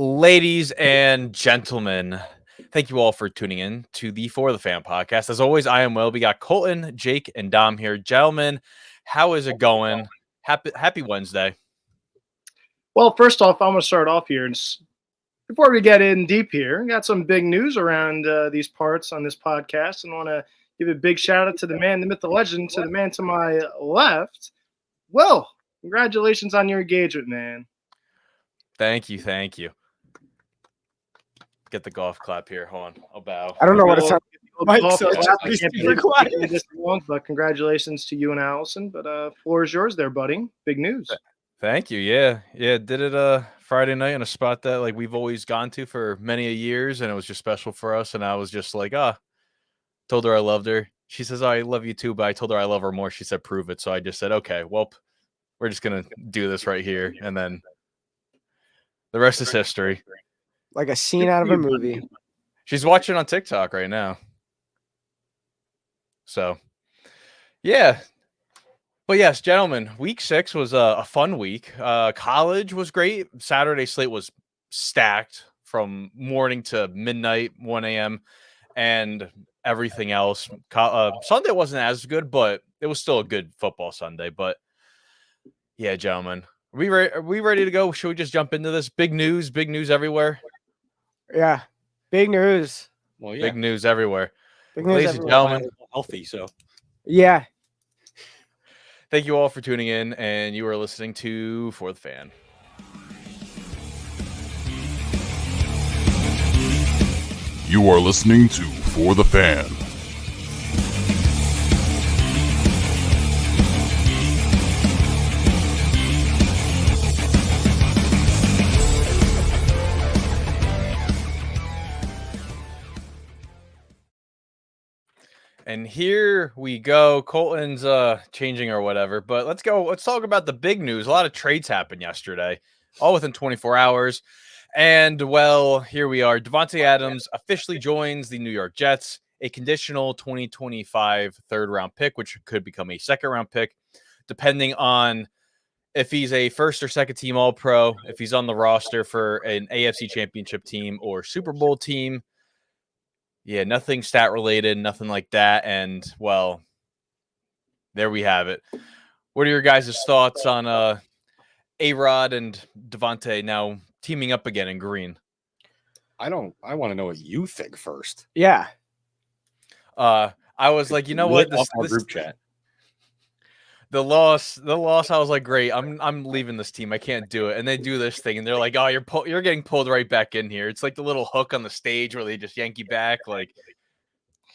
Ladies and gentlemen, thank you all for tuning in to the For the Fan podcast. As always, I am Will. We got Colton, Jake, and Dom here. Gentlemen, how is it going? Happy Wednesday. Well, first off, I'm going to start off here. Before we get in deep here, I got some big news around these parts on this podcast, and I want to give a big shout out to the man, the myth, the legend, to the man to my left. Will, congratulations on your engagement, man. Thank you. Get the golf clap here. Hold on. I'll bow. I don't know what it sounds like. But congratulations to you and Allison. But floor is yours there, buddy. Big news. Thank you. Yeah. Did it Friday night in a spot that like we've always gone to for many years, and it was just special for us. And I was just like, told her I loved her. She says, I love you too, but I told her I love her more. She said, prove it. So I just said, okay, well, we're just gonna do this right here, and then the rest is history. Like a scene out of a movie. She's watching on TikTok right now. So, yeah. But yes, gentlemen, week 6 was a fun week. College was great. Saturday slate was stacked from morning to midnight, 1 a.m., and everything else. Sunday wasn't as good, but it was still a good football Sunday. But, yeah, gentlemen, are we ready to go? Should we just jump into this? Big news everywhere. Yeah, big news. Well, yeah. Big news everywhere. Big news Ladies everywhere. and gentlemen, healthy. So, yeah. Thank you all for tuning in, and you are listening to For the Fan. You are listening to For the Fan. And here we go. Colton's changing or whatever, but let's go. Let's talk about the big news. A lot of trades happened yesterday, all within 24 hours. And well, here we are. Davante Adams officially joins the New York Jets, a conditional 2025 third-round pick, which could become a second-round pick, depending on if he's a first or second team All-Pro, if he's on the roster for an AFC Championship team or Super Bowl team. Yeah, nothing stat related, nothing like that. And, well, there we have it. What are your guys' thoughts on A-Rod and Davante now teaming up again in green? I want to know what you think first. Yeah. I was like, you know what? This group chat. The loss. I was like, great. I'm leaving this team. I can't do it. And they do this thing, and they're like, oh, you're getting pulled right back in here. It's like the little hook on the stage where they just yank you back. Like,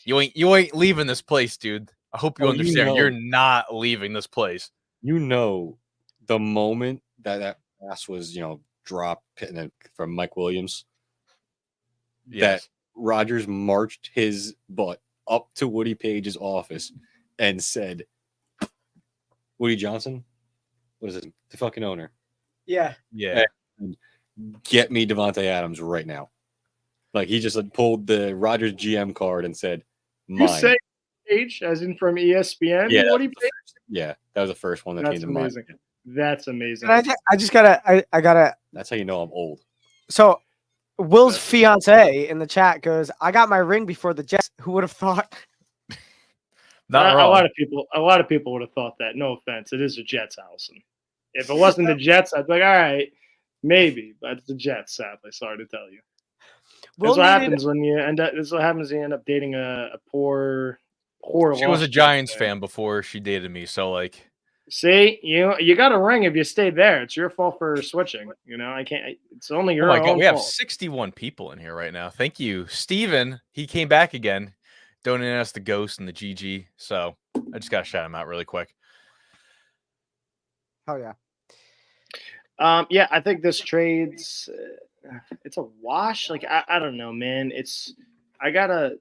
you ain't leaving this place, dude. I hope you understand. You're not leaving this place. You know, the moment that pass was dropped from Mike Williams, yes, that Rodgers marched his butt up to Woody Page's office and said, Woody Johnson, what is it? The fucking owner. Yeah. And get me Davante Adams right now. Like he just pulled the Rodgers GM card and said, mine. You say Page, as in from ESPN? Yeah, Woody Page? Yeah, that was the first one that came to mind. That's amazing. I just gotta. That's how you know I'm old. So, Will's fiance in the chat goes, "I got my ring before the Jets." Who would have thought? A lot of people would have thought that. No offense, it is the Jets, Allison. If it wasn't the Jets, I'd be like, all right, maybe, but it's the Jets. Sadly, sorry to tell you. That's what happens when you end up. This is what happens when you end up dating a poor. She was a Giants fan before she dated me, so like. See, you got a ring if you stayed there. It's your fault for switching. I can't. It's only your own fault. We have 61 people in here right now. Thank you, Steven. He came back again. Donating us the Ghost and the GG. So I just got to shout him out really quick. Oh, yeah. Yeah, I think this trade's it's a wash. Like, I don't know, man. Until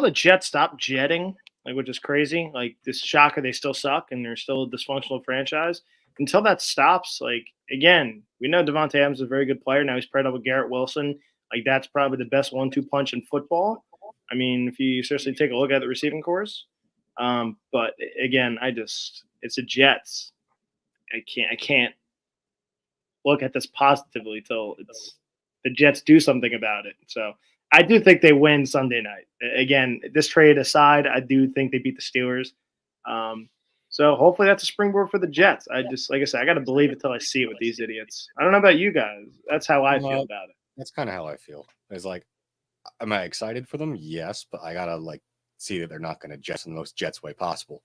the Jets stop jetting, like, which is crazy. Like, this shocker, they still suck and they're still a dysfunctional franchise. Until that stops, like, again, we know Davante Adams is a very good player. Now he's paired up with Garrett Wilson. Like, that's probably the best 1-2 punch in football. I mean, if you seriously take a look at the receiving course. But again, it's the Jets. I can't look at this positively till the Jets do something about it. So I do think they win Sunday night. Again, this trade aside, I do think they beat the Steelers. So hopefully that's a springboard for the Jets. I just, like I said, I got to believe it till I see it with these idiots. I don't know about you guys. That's how I feel about it. That's kind of how I feel. It's like, am I excited for them? Yes, but I gotta like see that they're not going to Jets in the most Jets way possible.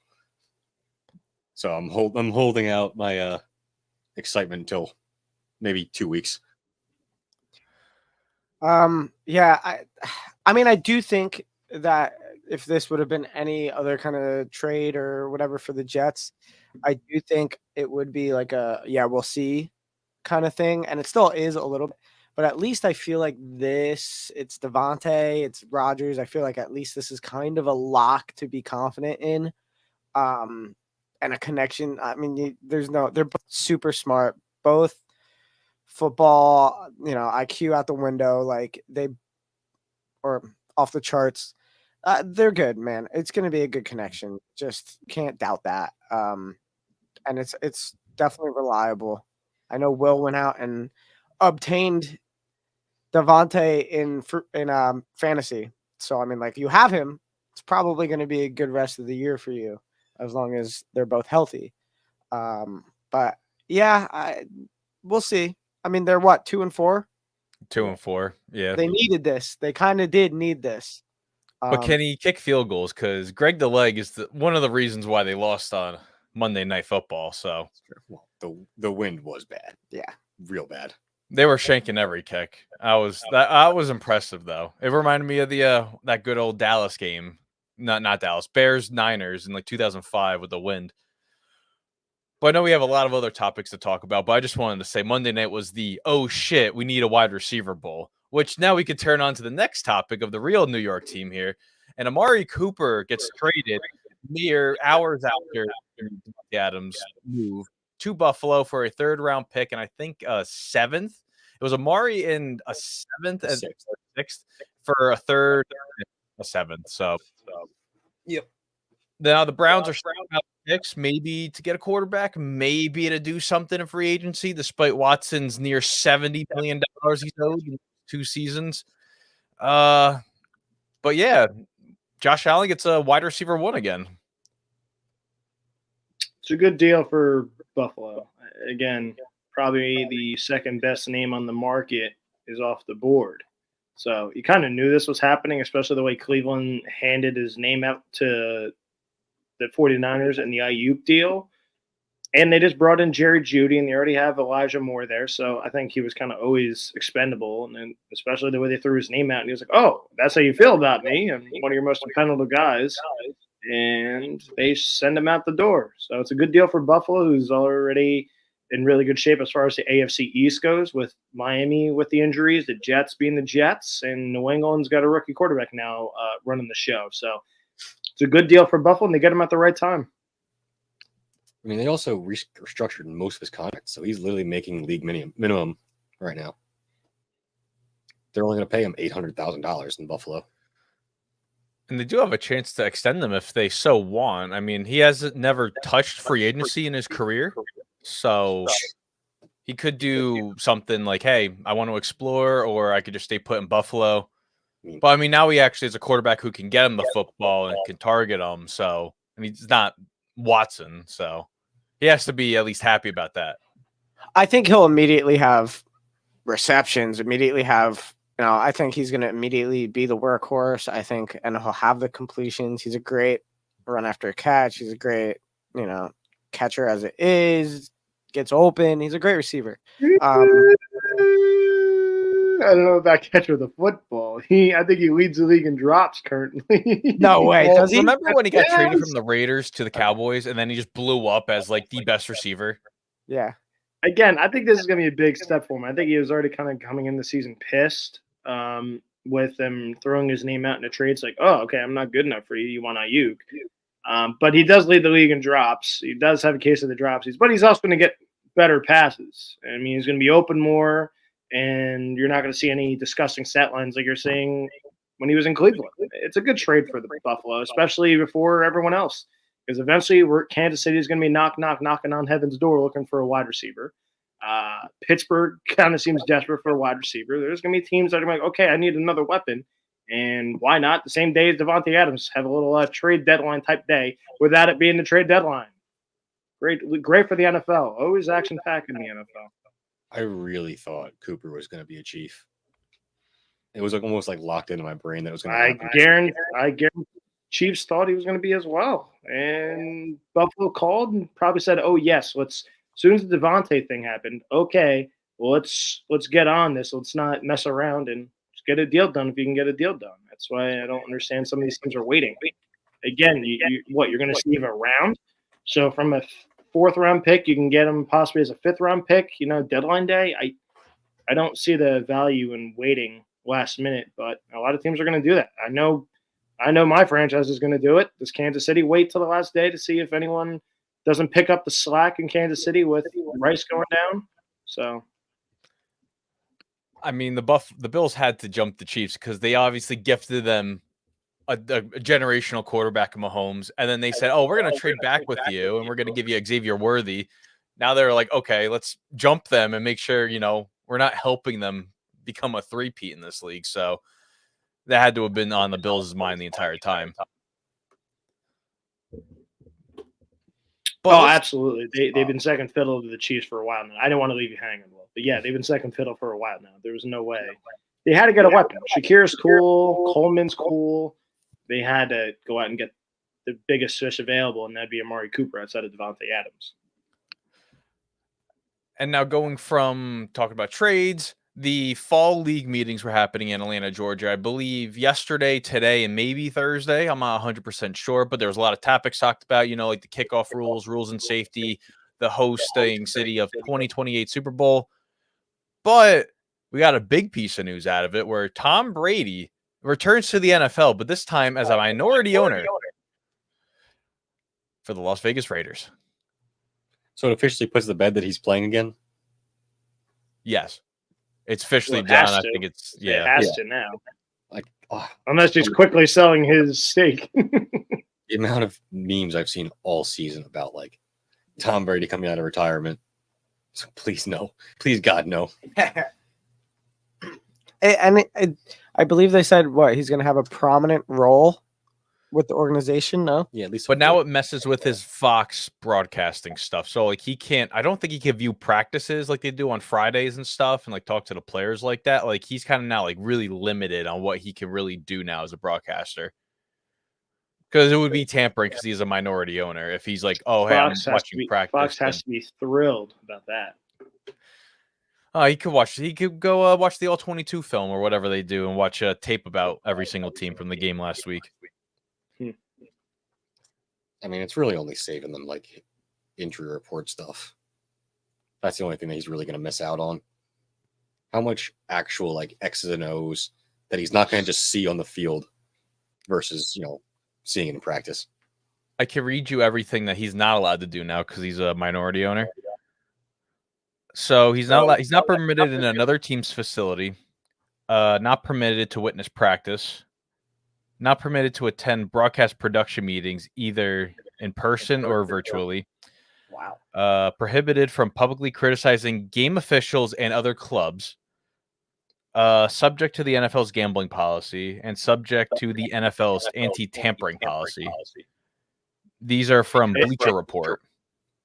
So I'm holding out my excitement until maybe 2 weeks. Yeah, I mean, I do think that if this would have been any other kind of trade or whatever for the Jets, I do think it would be like a we'll see kind of thing, and it still is a little bit. But at least I feel like it's Davante, it's Rodgers. I feel like at least this is kind of a lock to be confident in, and a connection. I mean, they're both super smart, both football, IQ out the window, like or off the charts. They're good, man. It's going to be a good connection. Just can't doubt that. And it's definitely reliable. I know Will went out and obtained Davante in fantasy. So I mean, like, you have him. It's probably going to be a good rest of the year for you, as long as they're both healthy. But yeah, we'll see. I mean, they're what, 2-4? 2-4. Yeah. They needed this. They kind of did need this. But can he kick field goals? Because Greg the Leg is one of the reasons why they lost on Monday Night Football. So Well, the wind was bad. Yeah. Real bad. they were shanking every kick. I was impressive though. It reminded me of the that good old Dallas game. Not Dallas. Bears Niners in like 2005 with the wind. But I know we have a lot of other topics to talk about, but I just wanted to say Monday night was the oh shit, we need a wide receiver bowl, which now we could turn on to the next topic of the real New York team here. And Amari Cooper gets traded mere hours after Adams' move to Buffalo for a third-round pick and I think a seventh. It was Amari in a seventh and sixth for a third, a seventh. So, yep. Now the Browns are out picks, maybe to get a quarterback, maybe to do something in free agency, despite Watson's near $70 million he's owed in 2 seasons. But yeah, Josh Allen gets a wide receiver 1 again. It's a good deal for Buffalo. Again, probably the second best name on the market is off the board. So you kind of knew this was happening, especially the way Cleveland handed his name out to the 49ers and the Ayuk deal. And they just brought in Jerry Jeudy, and they already have Elijah Moore there. So I think he was kind of always expendable. And then especially the way they threw his name out, and he was like, oh, that's how you feel about me. I'm one of your most dependable guys. And they send him out the door. So it's a good deal for Buffalo, who's already in really good shape as far as the AFC East goes, with Miami with the injuries, the Jets being the Jets, and New England's got a rookie quarterback now running the show. So it's a good deal for Buffalo, and they get him at the right time. I mean, they also restructured most of his contracts, so he's literally making league minimum right now. They're only going to pay him $800,000 in Buffalo. And they do have a chance to extend them if they so want. I mean, he hasn't never touched free agency in his career, so he could do something like, hey, I want to explore, or I could just stay put in Buffalo. But I mean, now he actually is a quarterback who can get him the football and can target him. So, I mean, it's not Watson, so he has to be at least happy about that. I think he'll immediately have receptions, I think he's going to immediately be the workhorse. I think, and he'll have the completions. He's a great run after catch. He's a great, catcher as it is, gets open. He's a great receiver. I don't know about catcher of the football. I think he leads the league in drops currently. No way. Well, Does he? remember when he got traded from the Raiders to the Cowboys, and then he just blew up as like the best receiver? Yeah. Again, I think this is going to be a big step for him. I think he was already kind of coming in the season pissed with them throwing his name out in a trade. It's like, oh, okay, I'm not good enough for you. You want Ayuk. But he does lead the league in drops. He does have a case of the dropsies, but he's also going to get better passes. I mean, he's going to be open more, and you're not going to see any disgusting stat lines like you're seeing when he was in Cleveland. It's a good trade for the Buffalo, especially before everyone else, because eventually Kansas City is going to be knocking on heaven's door looking for a wide receiver. Pittsburgh kind of seems desperate for a wide receiver. There's going to be teams that are like, okay, I need another weapon. And why not? The same day as Davante Adams, have a little trade deadline type day without it being the trade deadline. Great for the NFL. Always action packed in the NFL. I really thought Cooper was going to be a Chief. It was like almost like locked into my brain that it was going to happen. I guarantee Chiefs thought he was going to be as well. And Buffalo called and probably said, oh, yes, as soon as the Davante thing happened, okay, well, let's get on this. Let's not mess around and just get a deal done if you can get a deal done. That's why I don't understand some of these teams are waiting. Again, you're going to save a round? So from a fourth-round pick, you can get them possibly as a fifth-round pick, deadline day. I don't see the value in waiting last minute, but a lot of teams are going to do that. I know my franchise is going to do it. Does Kansas City wait till the last day to see if anyone doesn't pick up the slack in Kansas City with Rice going down? So, I mean, the Bills had to jump the Chiefs because they obviously gifted them a generational quarterback in Mahomes, and then they said, "Oh, we're going to trade back with you, and we're going to give you Xavier Worthy." Now they're like, "Okay, let's jump them and make sure we're not helping them become a three-peat in this league." So that had to have been on the Bills' mind the entire time. But absolutely. They've been second fiddle to the Chiefs for a while now. I didn't want to leave you hanging, Will. But yeah, they've been second fiddle for a while now. There was no way. They had to get a weapon. Shakir's cool. Coleman's cool. They had to go out and get the biggest fish available, and that'd be Amari Cooper outside of Davante Adams. And now going from talking about trades, the fall league meetings were happening in Atlanta, Georgia, I believe yesterday, today, and maybe Thursday. I'm not 100% sure, but there was a lot of topics talked about, like the kickoff rules and safety, the hosting city of 2028 Super Bowl. But we got a big piece of news out of it where Tom Brady returns to the NFL, but this time as a minority owner for the Las Vegas Raiders. So it officially puts to bed that he's playing again? Yes. It's officially done. I think it's It has to now. Like, unless he's quickly selling his stake. The amount of memes I've seen all season about like Tom Brady coming out of retirement. So please no. Please God no. And I believe they said he's going to have a prominent role with the organization. No, Yeah, at least. But now it messes with his Fox broadcasting stuff. So like I don't think he can view practices like they do on Fridays and stuff and like talk to the players like that. Like he's kind of now like really limited on what he can really do now as a broadcaster. Because it would be tampering because he's a minority owner. If he's like, oh, hey, I'm watching practice. Fox has to be thrilled about that. He could go watch the All-22 film or whatever they do and watch a tape about every single team from the game last week. I mean, it's really only saving them like injury report stuff. That's the only thing that he's really going to miss out on. How much actual like X's and O's that he's not going to just see on the field versus, seeing it in practice. I can read you everything that he's not allowed to do now because he's a minority owner. So he's not permitted in another team's facility, not permitted to witness practice, not permitted to attend broadcast production meetings either in person or virtually. Wow. Prohibited from publicly criticizing game officials and other clubs. Subject to the NFL's gambling policy and subject to the NFL's anti-tampering policy. These are from Bleacher Report.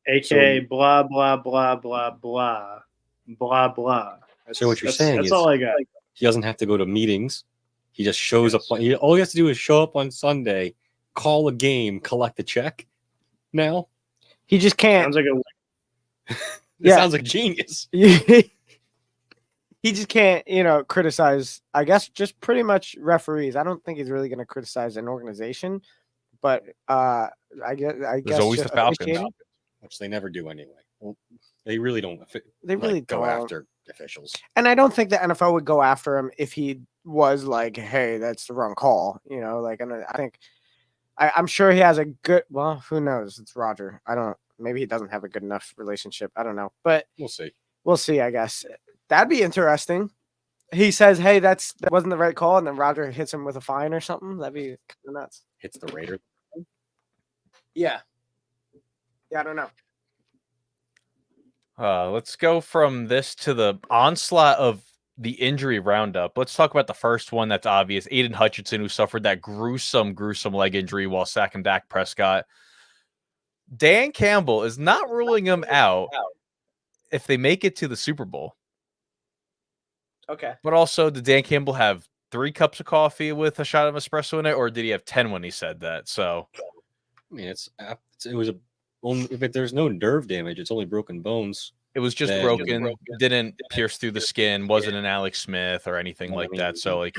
AKA blah, blah, blah, blah, blah, blah, blah. So what you're saying that's is all I got. He doesn't have to go to meetings. He just shows up. All he has to do is show up on Sunday, call a game, collect a check. Now he just can't. Sounds like sounds like genius. He just can't, criticize. I guess just pretty much referees. I don't think he's really going to criticize an organization, but I guess there's always the Falcons, which they never do anyway. Well, they really don't. They really go don't. after officials. And I don't think the NFL would go after him if he was like, "Hey, that's the wrong call." And I think I'm sure he has a good. Well, who knows? It's Roger. Maybe he doesn't have a good enough relationship. I don't know, but we'll see. We'll see. I guess that'd be interesting. He says, "Hey, that wasn't the right call," and then Roger hits him with a fine or something. That'd be kind of nuts. Hits the Raider. Yeah. I don't know. Let's go from this to the onslaught of the injury roundup. Let's talk about the first one that's obvious. Aiden Hutchinson, who suffered that gruesome leg injury while sacking Dak Prescott. Dan Campbell is not ruling him out if they make it to the Super Bowl. Okay. But also, did Dan Campbell have 3 cups of coffee with a shot of espresso in it, or did he have 10 when he said that? So, I mean, it was if there's no nerve damage, it's only broken bones. it was just broken, didn't pierce through the skin, wasn't an Alex Smith or anything like that. So, like,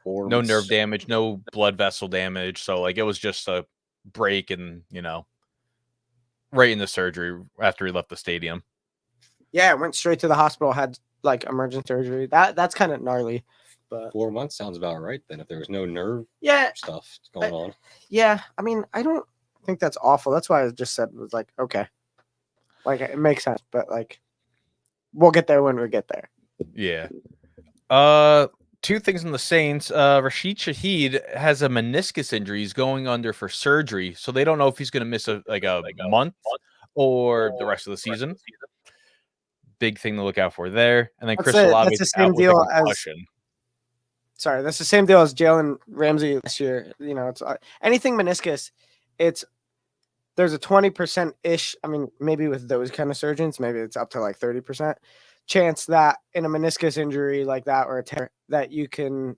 no nerve damage, no blood vessel damage. So, like, it was just a break and, right in the surgery after he left the stadium. Yeah, went straight to the hospital, had like emergent surgery. That's kind of gnarly. But 4 months sounds about right then. If there was no nerve stuff going on. Yeah, I mean, I don't think that's awful. That's why I just said was like, okay, like it makes sense. But like, we'll get there when we get there. Yeah. 2 things on the Saints. Rashid Shaheed has a meniscus injury. He's going under for surgery, so they don't know if he's going to miss a month or the rest of the season. Big thing to look out for there. And then Chris Olave that's the same deal as. Sorry, that's the same deal as Jalen Ramsey this year. It's anything meniscus. There's a 20% ish. I mean, maybe with those kind of surgeons, maybe it's up to like 30% chance that in a meniscus injury like that or a tear that you can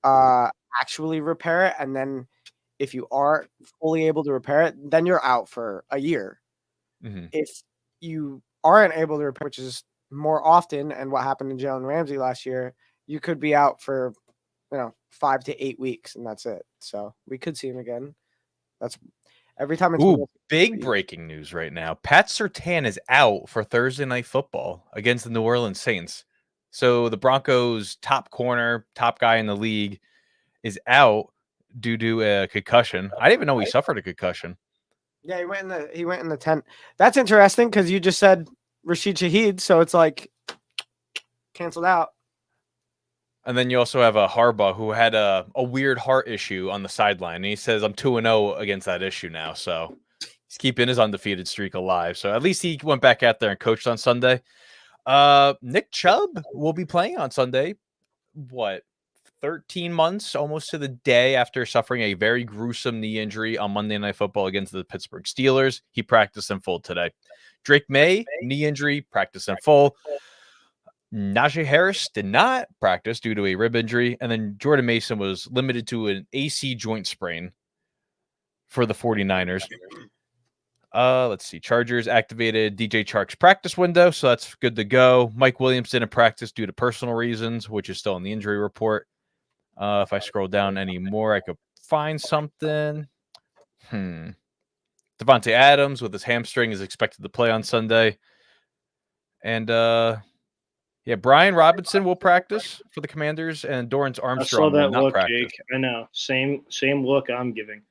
actually repair it. And then if you are fully able to repair it, then you're out for a year. Mm-hmm. If you aren't able to repair, which is more often, and what happened to Jalen Ramsey last year, you could be out for 5 to 8 weeks, and that's it. So we could see him again. That's every time. Big breaking news right now. Pat Surtain is out for Thursday Night Football against the New Orleans Saints. So the Broncos' top corner, top guy in the league, is out due to a concussion. I didn't even know he suffered a concussion. Yeah, he went in the tent. That's interesting because you just said Rashid Shaheed, so it's like canceled out. And then you also have a Harbaugh who had a weird heart issue on the sideline. And he says, I'm 2-0 against that issue now. So he's keeping his undefeated streak alive. So at least he went back out there and coached on Sunday. Nick Chubb will be playing on Sunday. 13 months almost to the day after suffering a very gruesome knee injury on Monday Night Football against the Pittsburgh Steelers. He practiced in full today. Drake May, knee injury, practiced in full. Najee Harris did not practice due to a rib injury. And then Jordan Mason was limited to an AC joint sprain for the 49ers. Let's see. Chargers activated DJ Chark's practice window, so that's good to go. Mike Williams didn't practice due to personal reasons, which is still in the injury report. If I scroll down any more, I could find something. Davante Adams with his hamstring is expected to play on Sunday. And Brian Robinson will practice for the Commanders, and Dorrance Armstrong will not practice. Jake. I know. Same look I'm giving.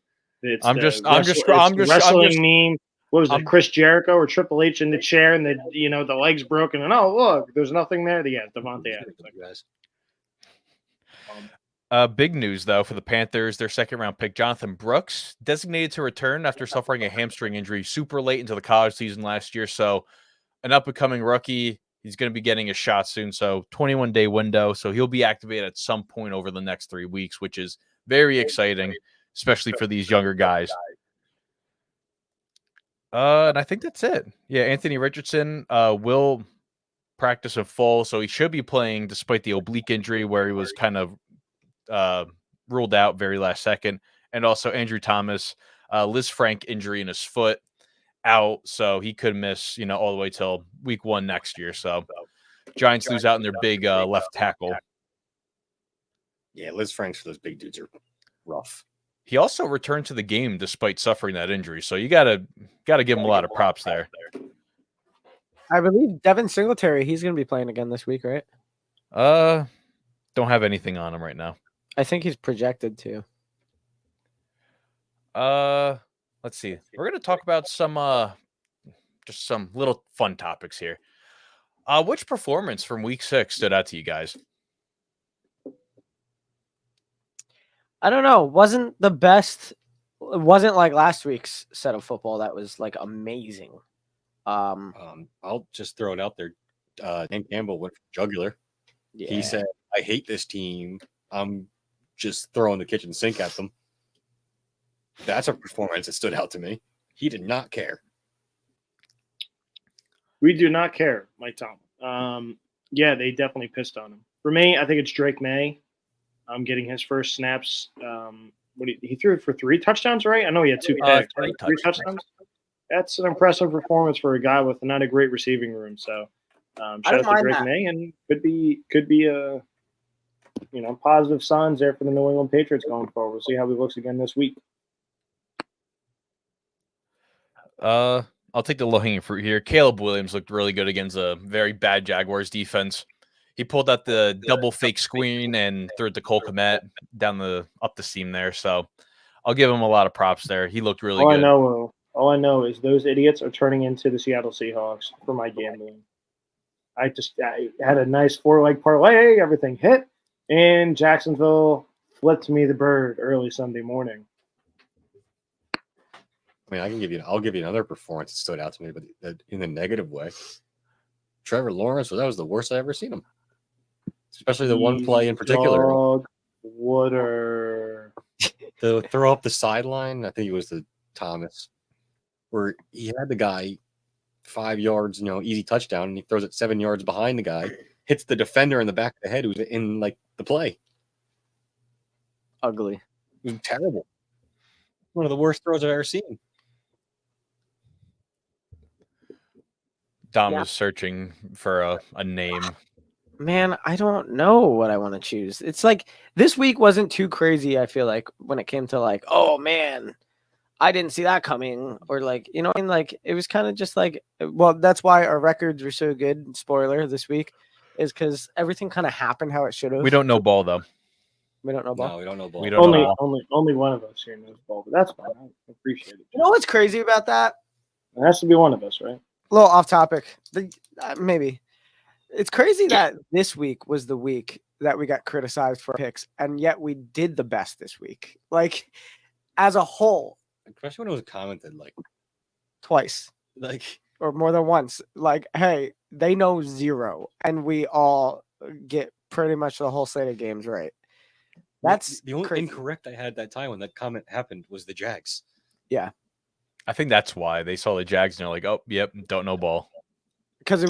I'm just wrestling meme. What was it? Chris Jericho or Triple H in the chair, and the legs broken, and look, there's nothing there. Yeah, Davante Adams. Big news, though, for the Panthers. Their second-round pick, Jonathan Brooks, designated to return after suffering a hamstring injury super late into the college season last year. So an up-and-coming rookie. He's going to be getting a shot soon. So 21-day window. So he'll be activated at some point over the next 3 weeks, which is very exciting, especially for these younger guys. And I think that's it. Yeah, Anthony Richardson will practice in full. So he should be playing despite the oblique injury where he was kind of ruled out very last second. And also Andrew Thomas, Liz Frank injury in his foot out. So he could miss, all the way till week 1 next year. So Giants lose out in their big left tackle. Yeah, Liz Franks for those big dudes are rough. He also returned to the game despite suffering that injury. So you gotta give him a lot of props there. I believe Devin Singletary, he's going to be playing again this week, right? Don't have anything on him right now. I think he's projected to. Let's see. We're going to talk about some just some little fun topics here. Which performance from week 6 stood out to you guys? I don't know. Wasn't the best. It wasn't like last week's set of football that was like amazing. I'll just throw it out there. Dan Campbell went for jugular. Yeah. He said, "I hate this team. I'm just throwing the kitchen sink at them." That's a performance that stood out to me. He did not care. We do not care, Mike Tomlin. Yeah, they definitely pissed on him. For me, I think it's Drake May. I'm getting his first snaps. He threw for 3 touchdowns, right? I know he had 2 picks. Right? 3 touchdowns. That's an impressive performance for a guy with not a great receiving room. So, shout out to Drake May, and could be a positive signs there for the New England Patriots going forward. We'll see how he looks again this week. I'll take the low-hanging fruit here. Caleb Williams looked really good against a very bad Jaguars defense. He pulled out the double fake screen and threw it to Cole Kmet up the seam there. So I'll give him a lot of props there. He looked really good. All I know is those idiots are turning into the Seattle Seahawks for my gambling. I had a nice 4-leg parlay, everything hit, and Jacksonville flipped me the bird early Sunday morning. I mean, I'll give you another performance that stood out to me, but in the negative way. Trevor Lawrence, that was the worst I ever seen him. Especially the one play in particular. Dog water. The throw up the sideline, I think it was the Thomas, where he had the guy 5 yards, easy touchdown, and he throws it 7 yards behind the guy, hits the defender in the back of the head who's in the play. Ugly. It was terrible. One of the worst throws I've ever seen. Dom was searching for a name. Man, I don't know what I want to choose. It's like this week wasn't too crazy, I feel like, when it came to oh man, I didn't see that coming, or it was kind of just well, that's why our records were so good. Spoiler this week is because everything kind of happened how it should have. We don't know ball though. We don't know ball. No, we don't know ball. We don't know ball. Only one of us here knows ball, but that's fine. I appreciate it. You know what's crazy about that? It has to be one of us, right? A little off topic. Maybe. It's crazy that this week was the week that we got criticized for picks, and yet we did the best this week. As a whole. Especially when it was commented twice. Or more than once. Hey, they know 0, and we all get pretty much the whole slate of games right. That's the only crazy. incorrect I had that time when that comment happened was the Jags. Yeah. I think that's why they saw the Jags and they're like, oh, yep, don't know ball. Because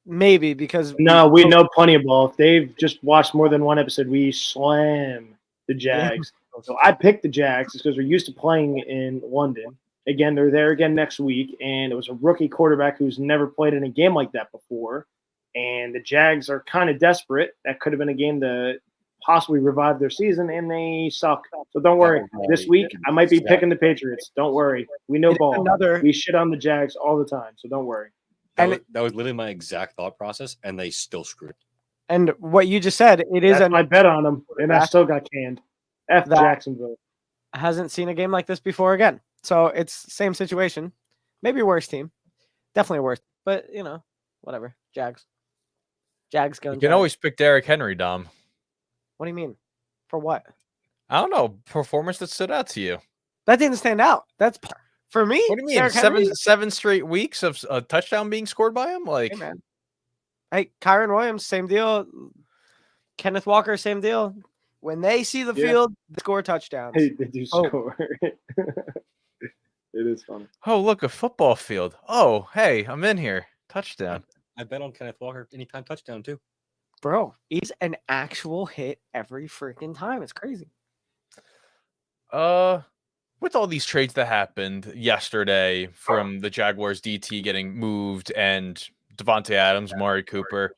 no, we know plenty of ball. If they've just watched more than one episode, we slam the Jags. Yeah. So I picked the Jags because they're used to playing in London. Again, they're there again next week, and it was a rookie quarterback who's never played in a game like that before. And the Jags are kind of desperate. That could have been a game to possibly revive their season, and they suck. So don't worry. This week, I might be picking the Patriots. Don't worry. We know ball. We shit on the Jags all the time, so don't worry. That was literally my exact thought process, and they still screwed it. And what you just said, I bet on them, and I still got canned. F Jacksonville. Hasn't seen a game like this before again. So it's same situation. Maybe worse team. Definitely worse. But, whatever. Jags going. You can always pick Derrick Henry, Dom. What do you mean? For what? I don't know. Performance that stood out to you. That didn't stand out. That's for me. What do you mean? Seven straight weeks of a touchdown being scored by him? Hey, man. Hey, Kyron Williams, same deal. Kenneth Walker, same deal. When they see the field, they score touchdowns. Hey, they do score. It is funny. Oh, look, a football field. Oh, hey, I'm in here. Touchdown. I bet on Kenneth Walker anytime touchdown, too. Bro, he's an actual hit every freaking time. It's crazy. With all these trades that happened yesterday from the Jaguars DT getting moved and Davante Adams, Amari Cooper,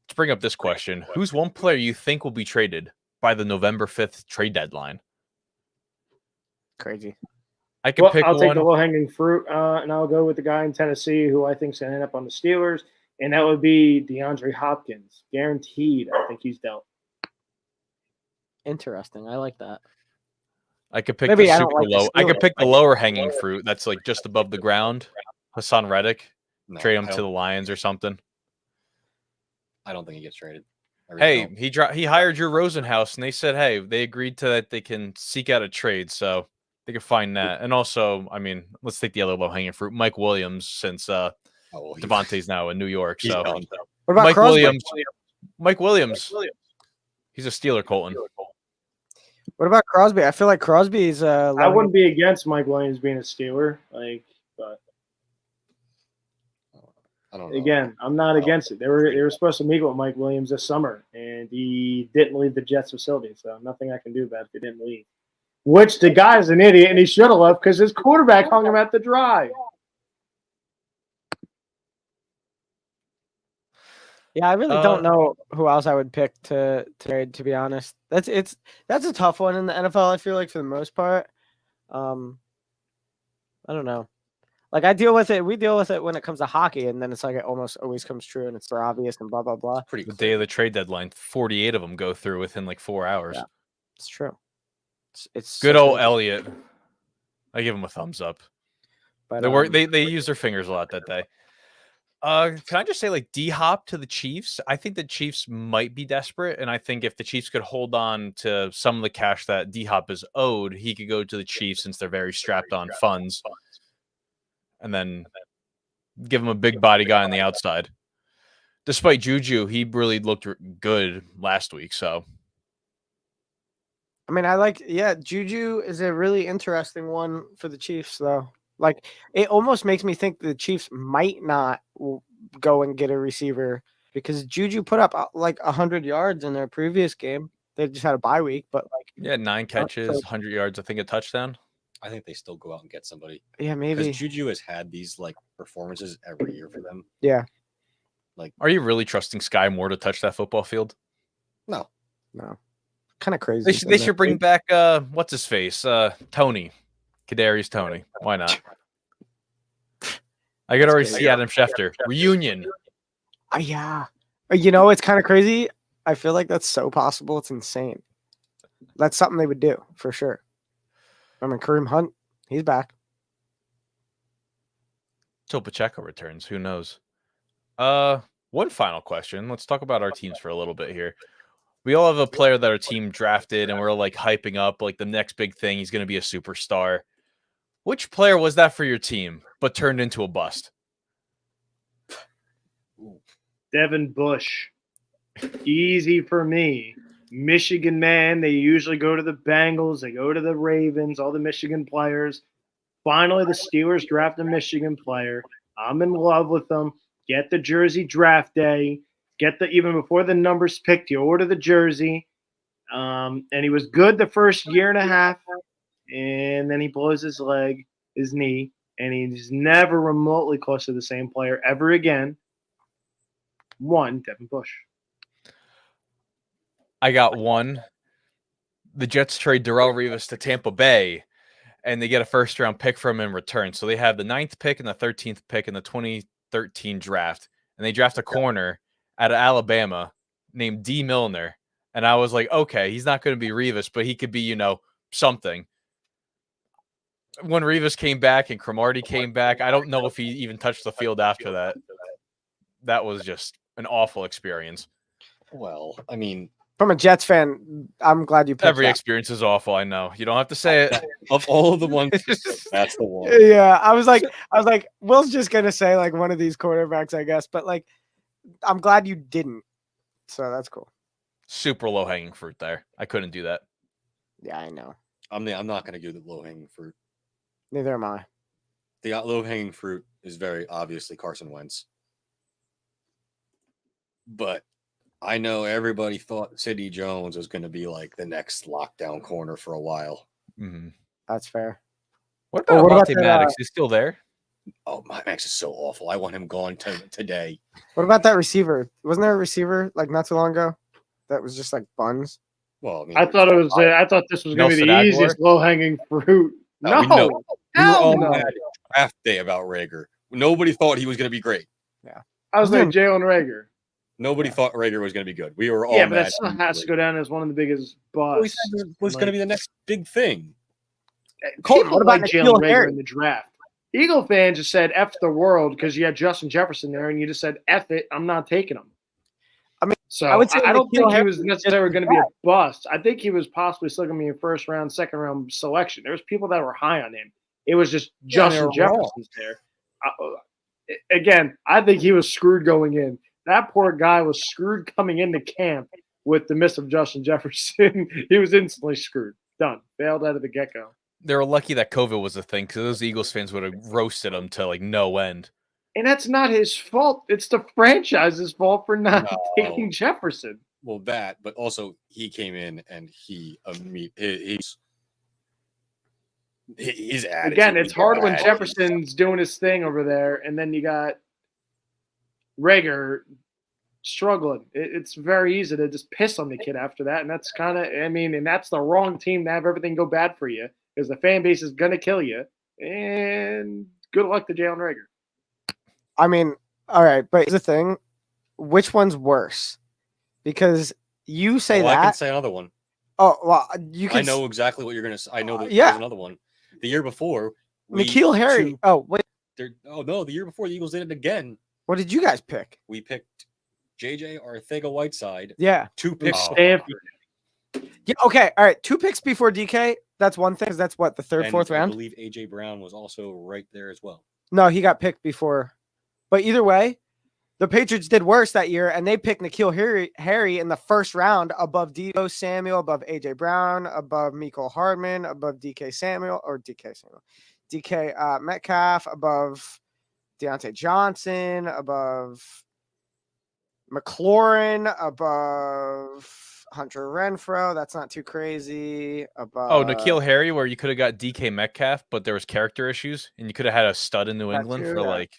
let's bring up this question. Who's one player you think will be traded by the November 5th trade deadline? Crazy. I'll take the low-hanging fruit, and I'll go with the guy in Tennessee who I think is going to end up on the Steelers, and that would be DeAndre Hopkins. Guaranteed, I think he's dealt. Interesting. I like that. I could pick I could pick the lower hanging fruit that's just above the ground. Hassan Reddick. Trade him to the Lions or something. I don't think he gets traded. Hey, he hired Drew Rosenhaus, and they said, hey, they agreed to that they can seek out a trade. So They could find that. And also, I mean, let's take the other low-hanging fruit. Mike Williams, since Davante's now in New York. He's So done. What about Mike Crosby? Williams. Mike Williams. He's a Steeler, Colton. What about Crosby? I feel like Crosby's. I wouldn't be against Mike Williams being a Steeler. But I don't know. again, I'm not against it. They were supposed to meet with Mike Williams this summer, and he didn't leave the Jets facility. So nothing I can do about it if he didn't leave. Which the guy's an idiot, and he should have left because his quarterback hung him at the drive. Yeah, I really don't know who else I would pick to trade. To be honest, that's a tough one in the NFL. I feel like for the most part, I don't know. Like I deal with it. We deal with it when it comes to hockey, and then it's like it almost always comes true, and it's so obvious and blah blah blah. Pretty The clear. day of the trade deadline, 48 of them go through within like 4 hours. Yeah. It's true. It's Good so old crazy. Elliott. I give him a thumbs up. But, They work. They use their fingers a lot that day. Can I just say, like, D-Hop to the Chiefs? I think the Chiefs might be desperate, and I think if the Chiefs could hold on to some of the cash that D-Hop is owed, he could go to the Chiefs since they're very strapped on funds, and then give him a big body guy on the outside. Despite Juju, he really looked good last week. So I mean, Juju is a really interesting one for the Chiefs, though. Like, it almost makes me think the Chiefs might not go and get a receiver because Juju put up like 100 yards in their previous game. They just had a bye week, but like, yeah, 9 catches, 100 yards. I think a touchdown. I think they still go out and get somebody. yeah, maybe. Because Juju has had these like performances every year for them. Yeah. Are you really trusting Sky Moore to touch that football field? No. Kind of crazy. They should bring back what's his face? Tony. Kadarius Tony. Why not? I could already see Adam Schefter. Reunion. Yeah. It's kind of crazy. I feel like that's so possible. It's insane. That's something they would do for sure. I mean, Kareem Hunt, he's back. Till Pacheco returns. Who knows? One final question. Let's talk about our teams for a little bit here. We all have a player that our team drafted, and we're like hyping up like the next big thing. He's going to be a superstar. Which player was that for your team, but turned into a bust? Devin Bush. Easy for me. Michigan man. They usually go to the Bengals. They go to the Ravens, all the Michigan players. Finally, the Steelers draft a Michigan player. I'm in love with them. Get the jersey draft day. Even before the numbers picked, you order the jersey. And he was good the first year and a half. And then he blows his knee, and he's never remotely close to the same player ever again. Devin Bush. I got one. The Jets trade Darrelle Revis to Tampa Bay, and they get a first-round pick from him in return. So they have the 9th pick and the 13th pick in the 2013 draft, and they draft a corner out of Alabama named D. Milner. And I was like, okay, he's not going to be Revis, but he could be, something. When Revis came back and Cromartie came back, I don't know if he even touched the field after that. That was just an awful experience. Well, I mean, From a Jets fan, I'm glad you picked Every that. experience is awful. I know. You don't have to say it. of all of the ones, that's the one. Yeah, I was like, Will's just gonna say like one of these quarterbacks, I guess, but like, I'm glad you didn't. So that's cool. Super low hanging fruit there. I couldn't do that. Yeah, I know. I'm not going to do the low hanging fruit. Neither am I. The low hanging fruit is very obviously Carson Wentz. But I know everybody thought Sidney Jones was going to be like the next lockdown corner for a while. Mm-hmm. That's fair. What about what about Davante that, Maddox? He's still there? Oh, my Max is so awful. I want him gone today. What about that receiver? Wasn't there a receiver like not too long ago that was just like buns? Well, I mean, I thought this was going to be the Nelson easiest low hanging fruit. No, we know. We were hell all no. mad draft day about Rager. Nobody thought he was going to be great. I was like Jalen Rager. Nobody thought Rager was going to be good. We were all Yeah, but mad. that still has to go down as one of the biggest Well, he busts. said it was going to be the next big thing. Colton, People what about like N'Keal Jalen Rager Harry? in the draft. Eagle fans just said F the world because you had Justin Jefferson there, and you just said F it. I'm not taking him. So I would say I don't N'Keal think he Harry was is necessarily just going to be a bust. I think he was possibly still going to be a first round, second round selection. There was people that were high on him. It was just Yeah, they Justin were Jefferson's there. Again, I think he was screwed going in. That poor guy was screwed coming into camp with the miss of Justin Jefferson. He was instantly screwed. Done. Failed out of the get go. They were lucky that COVID was a thing because those Eagles fans would have roasted him to like no end. And that's not his fault. It's the franchise's fault for not taking Jefferson. Well, that, but also he came in and he's his attitude. Again, it's hard when Jefferson's doing his thing over there, and then you got Rager struggling. It's very easy to just piss on the kid after that, and that's kind of, and that's the wrong team to have everything go bad for you because the fan base is going to kill you. And good luck to Jalen Rager. I mean, all right, but here's the thing: which one's worse? Because you say I can that. say another one. Oh well, you can. I know exactly what you're gonna say. I know that yeah. there's another one. The year before, N'Keal Harry. Oh wait. Oh no, the year before the Eagles did it again. What did you guys pick? We picked JJ Arcega-Whiteside. Yeah. 2 picks. Stanford. Yeah. Okay. All right. 2 picks before DK. That's one thing. 'Cause that's what the third, And fourth I round. believe AJ Brown was also right there as well. No, he got picked before. But either way, the Patriots did worse that year, and they picked N'Keal Harry in the first round above Deebo Samuel, above AJ Brown, above Mecole Hardman, above DK Metcalf, above Deontay Johnson, above McLaurin, above Hunter Renfrow. That's not too crazy. Above N'Keal Harry, where you could have got DK Metcalf, but there was character issues, and you could have had a stud in New England for like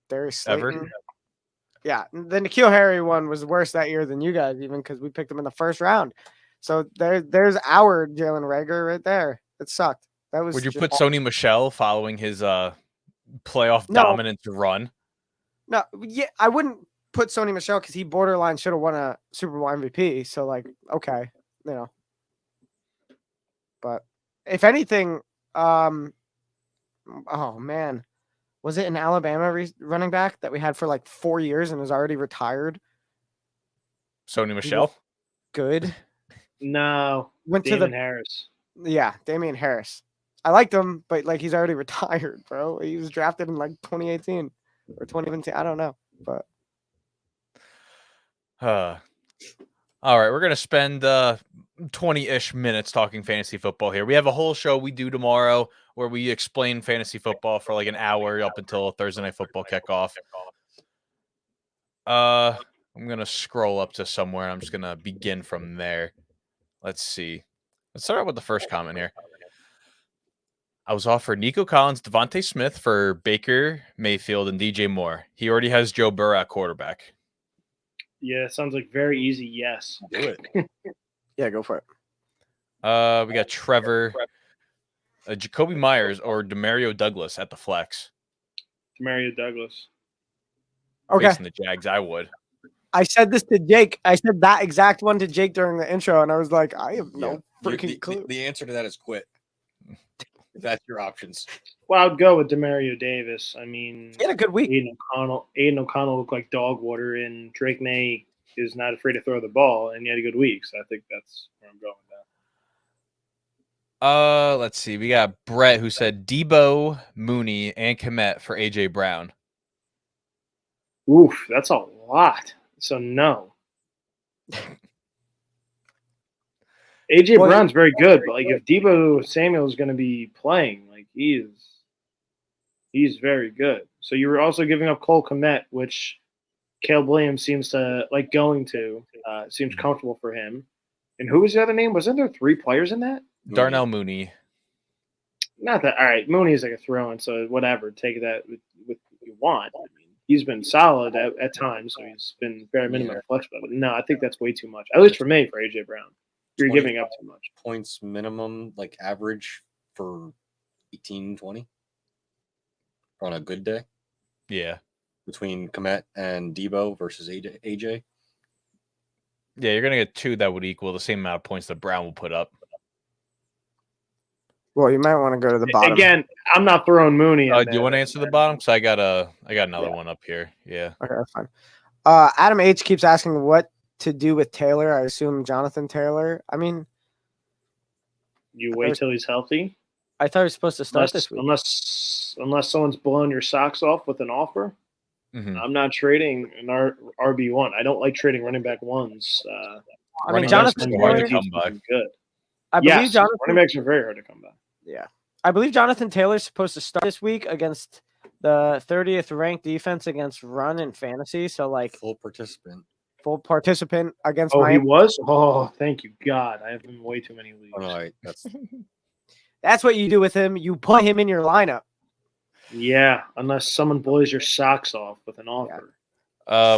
Darius ever. Slayton. Yeah, the N'Keal Harry one was worse that year than you guys, even because we picked him in the first round. So there's our Jalen Rager right there. It sucked. That was. Would you just put awful. Sony Michel following his playoff No. dominance run? No, yeah, I wouldn't put Sony Michel because he borderline should have won a Super Bowl MVP. So okay, But if anything, oh man, was it an Alabama running back that we had for like 4 years and is already retired? Sony Michel? Good. No. Went Damon to Harris. Yeah, Damian Harris. I liked him, but he's already retired, bro. He was drafted in like 2018 or 2017. I don't know, but. All right, we're going to spend 20-ish minutes talking fantasy football here. We have a whole show we do tomorrow where we explain fantasy football for like an hour up until Thursday Night Football kickoff. I'm going to scroll up to somewhere. I'm just going to begin from there. Let's see. Let's start out with the first comment here. I was offered Nico Collins, Davante Smith for Baker Mayfield and DJ Moore. He already has Joe Burrow at quarterback. Yeah, it sounds like very easy. Yes. Do it. Yeah, go for it. We got Trevor, Jacoby Myers, or Demario Douglas at the flex. Demario Douglas. Okay. Facing the Jags, I would. I said this to Jake. I said that exact one to Jake during the intro, and I was like, I have no freaking clue. The answer to that is quit. If that's your options. Well, I'd go with Demario Davis. I mean, He had a good week. Aiden O'Connell looked like dog water, and Drake May is not afraid to throw the ball, and he had a good week. So I think that's where I'm going with that. Let's see. We got Brett who said Debo, Mooney, and Kmet for AJ Brown. Oof, that's a lot. So no. AJ Brown's very good, but like if Deebo Samuel is going to be playing, like he's very good. So you were also giving up Cole Kmet, which Caleb Williams seems to like going to. Seems comfortable for him. And who was the other name? Wasn't there 3 players in that? Darnell Mooney. Not that. All right, Mooney is like a throw-in, so whatever. Take that with what you want. I mean, he's been solid at times, so he's been very minimum flexible. But no, I think that's way too much. At least for me, for AJ Brown. You're giving up too much. Points minimum, like average for 18, 20 on a good day. Yeah. Between Kmet and Debo versus AJ. Yeah, you're going to get 2 that would equal the same amount of points that Brown will put up. Well, you might want to go to the bottom. Again, I'm not throwing Mooney. Do you want to answer the bottom? Because I got another one up here. Yeah. Okay, that's fine. Adam H keeps asking, what to do with Taylor. I assume Jonathan Taylor. I mean, You wait till he's healthy. I thought he was supposed to start this week. Unless someone's blowing your socks off with an offer. Mhm. I'm not trading an RB1. I don't like trading running back ones. I Running mean, backs Jonathan are hard to Taylor. come by. Good. I believe Yes, Jonathan. running backs are very hard to come by. Yeah, I believe Jonathan Taylor's supposed to start this week against the 30th ranked defense against run in fantasy. So like Full participant. full participant against Oh, he Miami. was? Oh, thank you, God. I have him in way too many leagues. Oh, no, that's That's what you do with him. You put him in your lineup. Yeah, unless someone blows your socks off with an offer.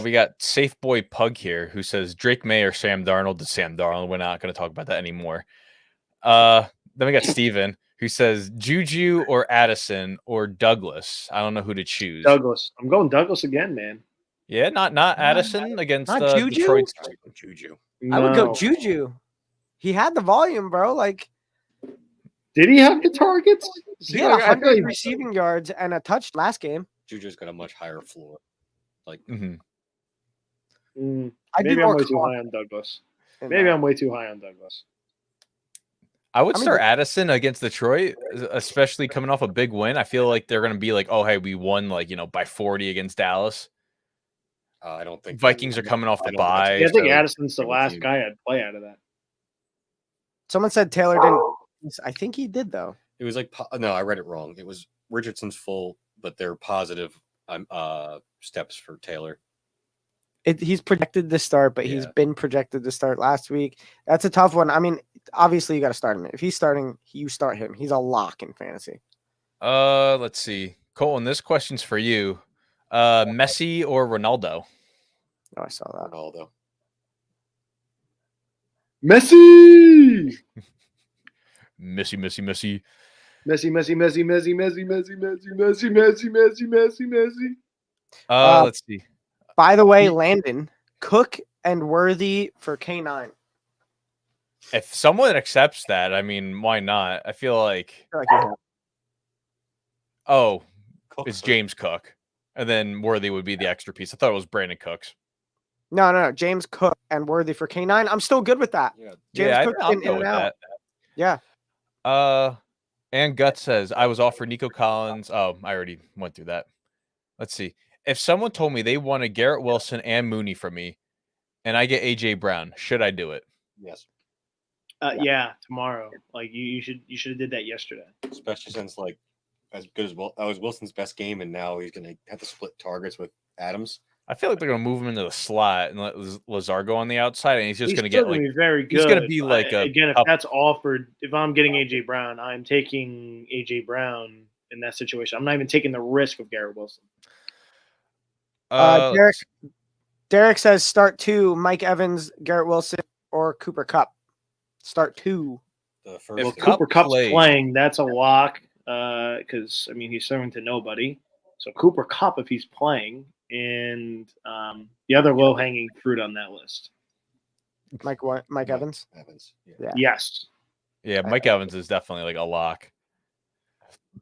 We got Safe Boy Pug here who says Drake May or Sam Darnold. It's Sam Darnold. We're not going to talk about that anymore. Then we got Steven who says Juju or Addison or Douglas. I don't know who to choose. Douglas. I'm going Douglas again, man. Yeah, not Addison against Not Juju? Detroit's. Juju. I would go No. Juju. He had the volume, bro. Like Did he have the targets? he had I feel 100 like receiving yards and a touch last game. Juju's got a much higher floor. Like Mhm. I'd be maybe I'm more way too confident high on Douglas. in Maybe that. I'm way too high on Douglas. I would I mean, start Addison against Detroit, especially coming off a big win. I feel like they're going to be like, oh, hey, we won by 40 against Dallas. I don't think Vikings are coming off the I don't think that's bye. Yeah, I think so- Addison's the Good last team. guy I'd play out of that. Someone said Taylor didn't. I think he did though. It was like no, I read it wrong. It was Richardson's full, but they're positive steps for Taylor. He's projected to start, but he's Yeah. been projected to start last week. That's a tough one. I mean, obviously you got to start him. If he's starting, you start him. He's a lock in fantasy. Let's see. Colton, this question's for you. Messi or Ronaldo? Oh, I saw that. Ronaldo. Messi! Messi. Messi, Messi, Messi, Messi, Messi, Messi, Messi, Messi, Messi, Messi, Messi, Messi. Let's see. By the way, Landon, Cook, and Worthy for K9. If someone accepts that, I mean, why not? I feel like, I feel like you have- oh, Cooks it's are- James Cook. And then Worthy would be the extra piece. I thought it was Brandon Cooks. No. James Cook and Worthy for K9. I'm still good with that. Yeah. James Yeah, Cook's I'll been go in with and out. that. Yeah. And Gut says, I was offered Nico Collins. Oh, I already went through that. Let's see. If someone told me they wanted Garrett Wilson and Mooney from me, and I get AJ Brown, should I do it? Yes. Yeah, tomorrow. Like you should have did that yesterday. Especially since like as good as that was Wilson's best game, and now he's gonna have to split targets with Adams. I feel like they're gonna move him into the slot and let Lazar go on the outside, and he's just gonna still get like be very good. he's gonna be like a again, if up- that's offered, if I'm getting AJ Brown, I'm taking AJ Brown in that situation. I'm not even taking the risk of Garrett Wilson. Derek says start 2, Mike Evans, Garrett Wilson, or Cooper Kupp. Start 2. The If first Kupp Cooper Kupp's plays- playing, that's a lock because I mean he's throwing to nobody. So Cooper Kupp if he's playing, and the other low hanging fruit on that list. Mike Evans. Evans. Yeah. Yeah. Yes, Yeah, Mike Evans is definitely like a lock.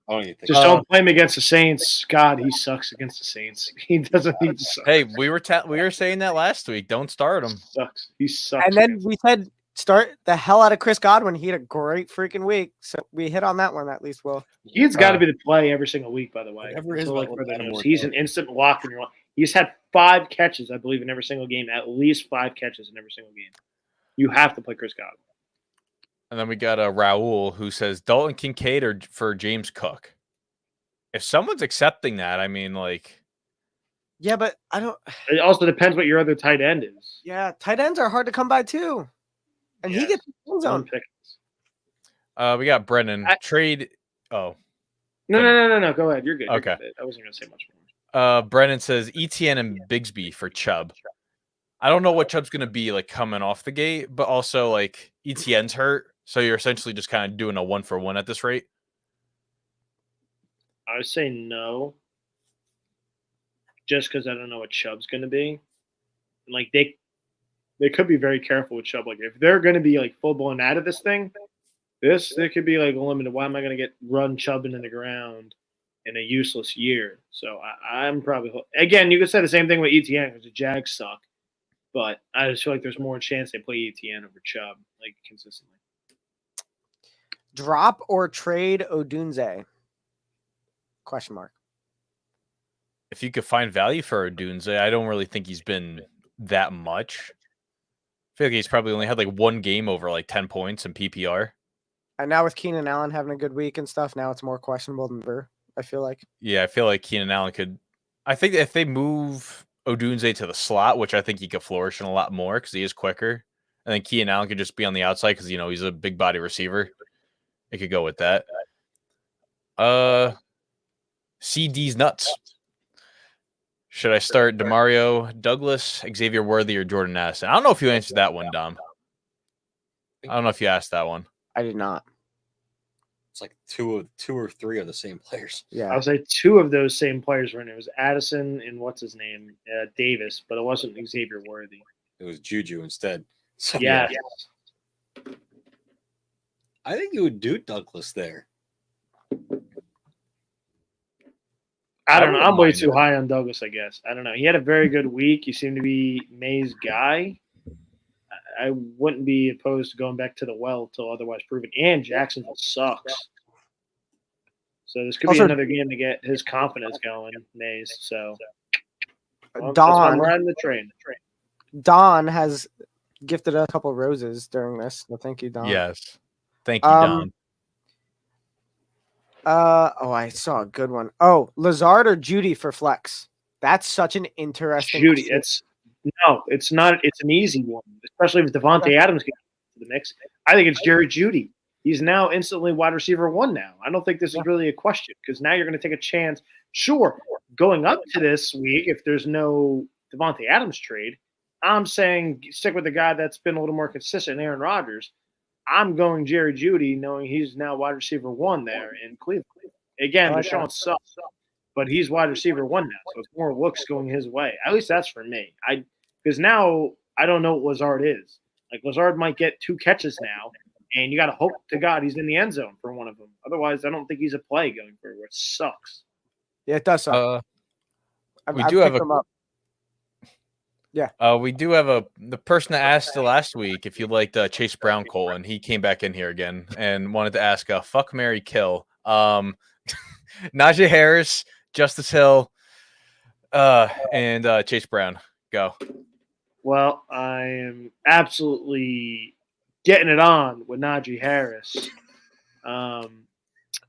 I don't even think. just don't play him against the Saints. God, he sucks against the Saints. He doesn't. He sucks. Hey, we were saying that last week. Don't start him. Sucks. He sucks. And then against- we said start the hell out of Chris Godwin. He had a great freaking week. So we hit on that one at least, Will. He's got to be the play every single week. By the way, Whatever it is Until, about further Lattimore notice. He's an instant lock in your line. He's had 5 catches, I believe, in every single game. At least 5 catches in every single game. You have to play Chris Godwin. And then we got Raul who says Dalton Kincaid or for James Cook. If someone's accepting that, I mean, like, Yeah, but I don't. It also depends what your other tight end is. Yeah, tight ends are hard to come by too. And he Yes. gets the end Zone zone. picks. we got Brennan trade. Oh, No. Go ahead. You're good. You're Okay. good. I wasn't going to say much more. Brennan says ETN and Bigsby for Chubb. I don't know what Chubb's going to be like coming off the gate, but also like ETN's hurt. So you're essentially just kind of doing a 1-for-1 at this rate. I would say no. Just because I don't know what Chubb's going to be. And like they could be very careful with Chubb. Like if they're going to be like full blown out of this thing, it could be like limited. Why am I going to get run Chubb into the ground in a useless year? So I'm probably again. You could say the same thing with ETN because the Jags suck. but I just feel like there's more chance they play ETN over Chubb like consistently. Drop or trade Odunze? Question mark. If you could find value for Odunze, I don't really think he's been that much. I feel like he's probably only had like one game over like 10 points in PPR. And now with Keenan Allen having a good week and stuff, now it's more questionable than ever, I feel like. Yeah, I feel like Keenan Allen could. I think if they move Odunze to the slot, which I think he could flourish in a lot more because he is quicker, and then Keenan Allen could just be on the outside because he's a big body receiver. It could go with that. CD's nuts. Should I start Demario Douglas, Xavier Worthy, or Jordan Addison? I don't know if you answered that one, Dom. I don't know if you asked that one. I did not. It's like two or three of the same players. Yeah. I would say two of those same players were in it. It was Addison and what's his name? Davis, but it wasn't Xavier Worthy. It was Juju instead. So, Yeah. I think you would do Douglas there. I don't know. wouldn't I'm way mind too it. high on Douglas, I guess. I don't know. He had a very good week. He seemed to be May's guy. I wouldn't be opposed to going back to the well till otherwise proven. And Jacksonville sucks. So this could be Also- another game to get his confidence going, Mays. So that's why Don I'm riding the train. Don has gifted a couple roses during this. So thank you, Don. Yes. Thank you, Um, Dom. I saw a good one. Oh, Lazard or Judy for flex. That's such an interesting. Judy, question. it's not. It's an easy one, especially if Davante Adams gets to the mix. I think it's Jerry Judy. He's now instantly wide receiver 1 now. I don't think this is really a question because now you're going to take a chance. Sure, going up to this week, if there's no Davante Adams trade, I'm saying stick with the guy that's been a little more consistent, Aaron Rodgers. I'm going Jerry Judy, knowing he's now wide receiver 1 there in Cleveland. Again, Deshaun sucks, but he's wide receiver 1 now, so it's more looks going his way. At least that's for me. Because now I don't know what Lazard is. Like Lazard might get 2 catches now, and you got to hope to God he's in the end zone for one of them. Otherwise, I don't think he's a play going forward. It sucks. Yeah, it does suck. we do have picked them up. we do have the person that asked last week if you liked Chase Brown, Colin. He came back in here again and wanted to ask fuck, marry, kill. Najee Harris, Justice Hill, and Chase Brown. Go. Well, I am absolutely getting it on with Najee Harris.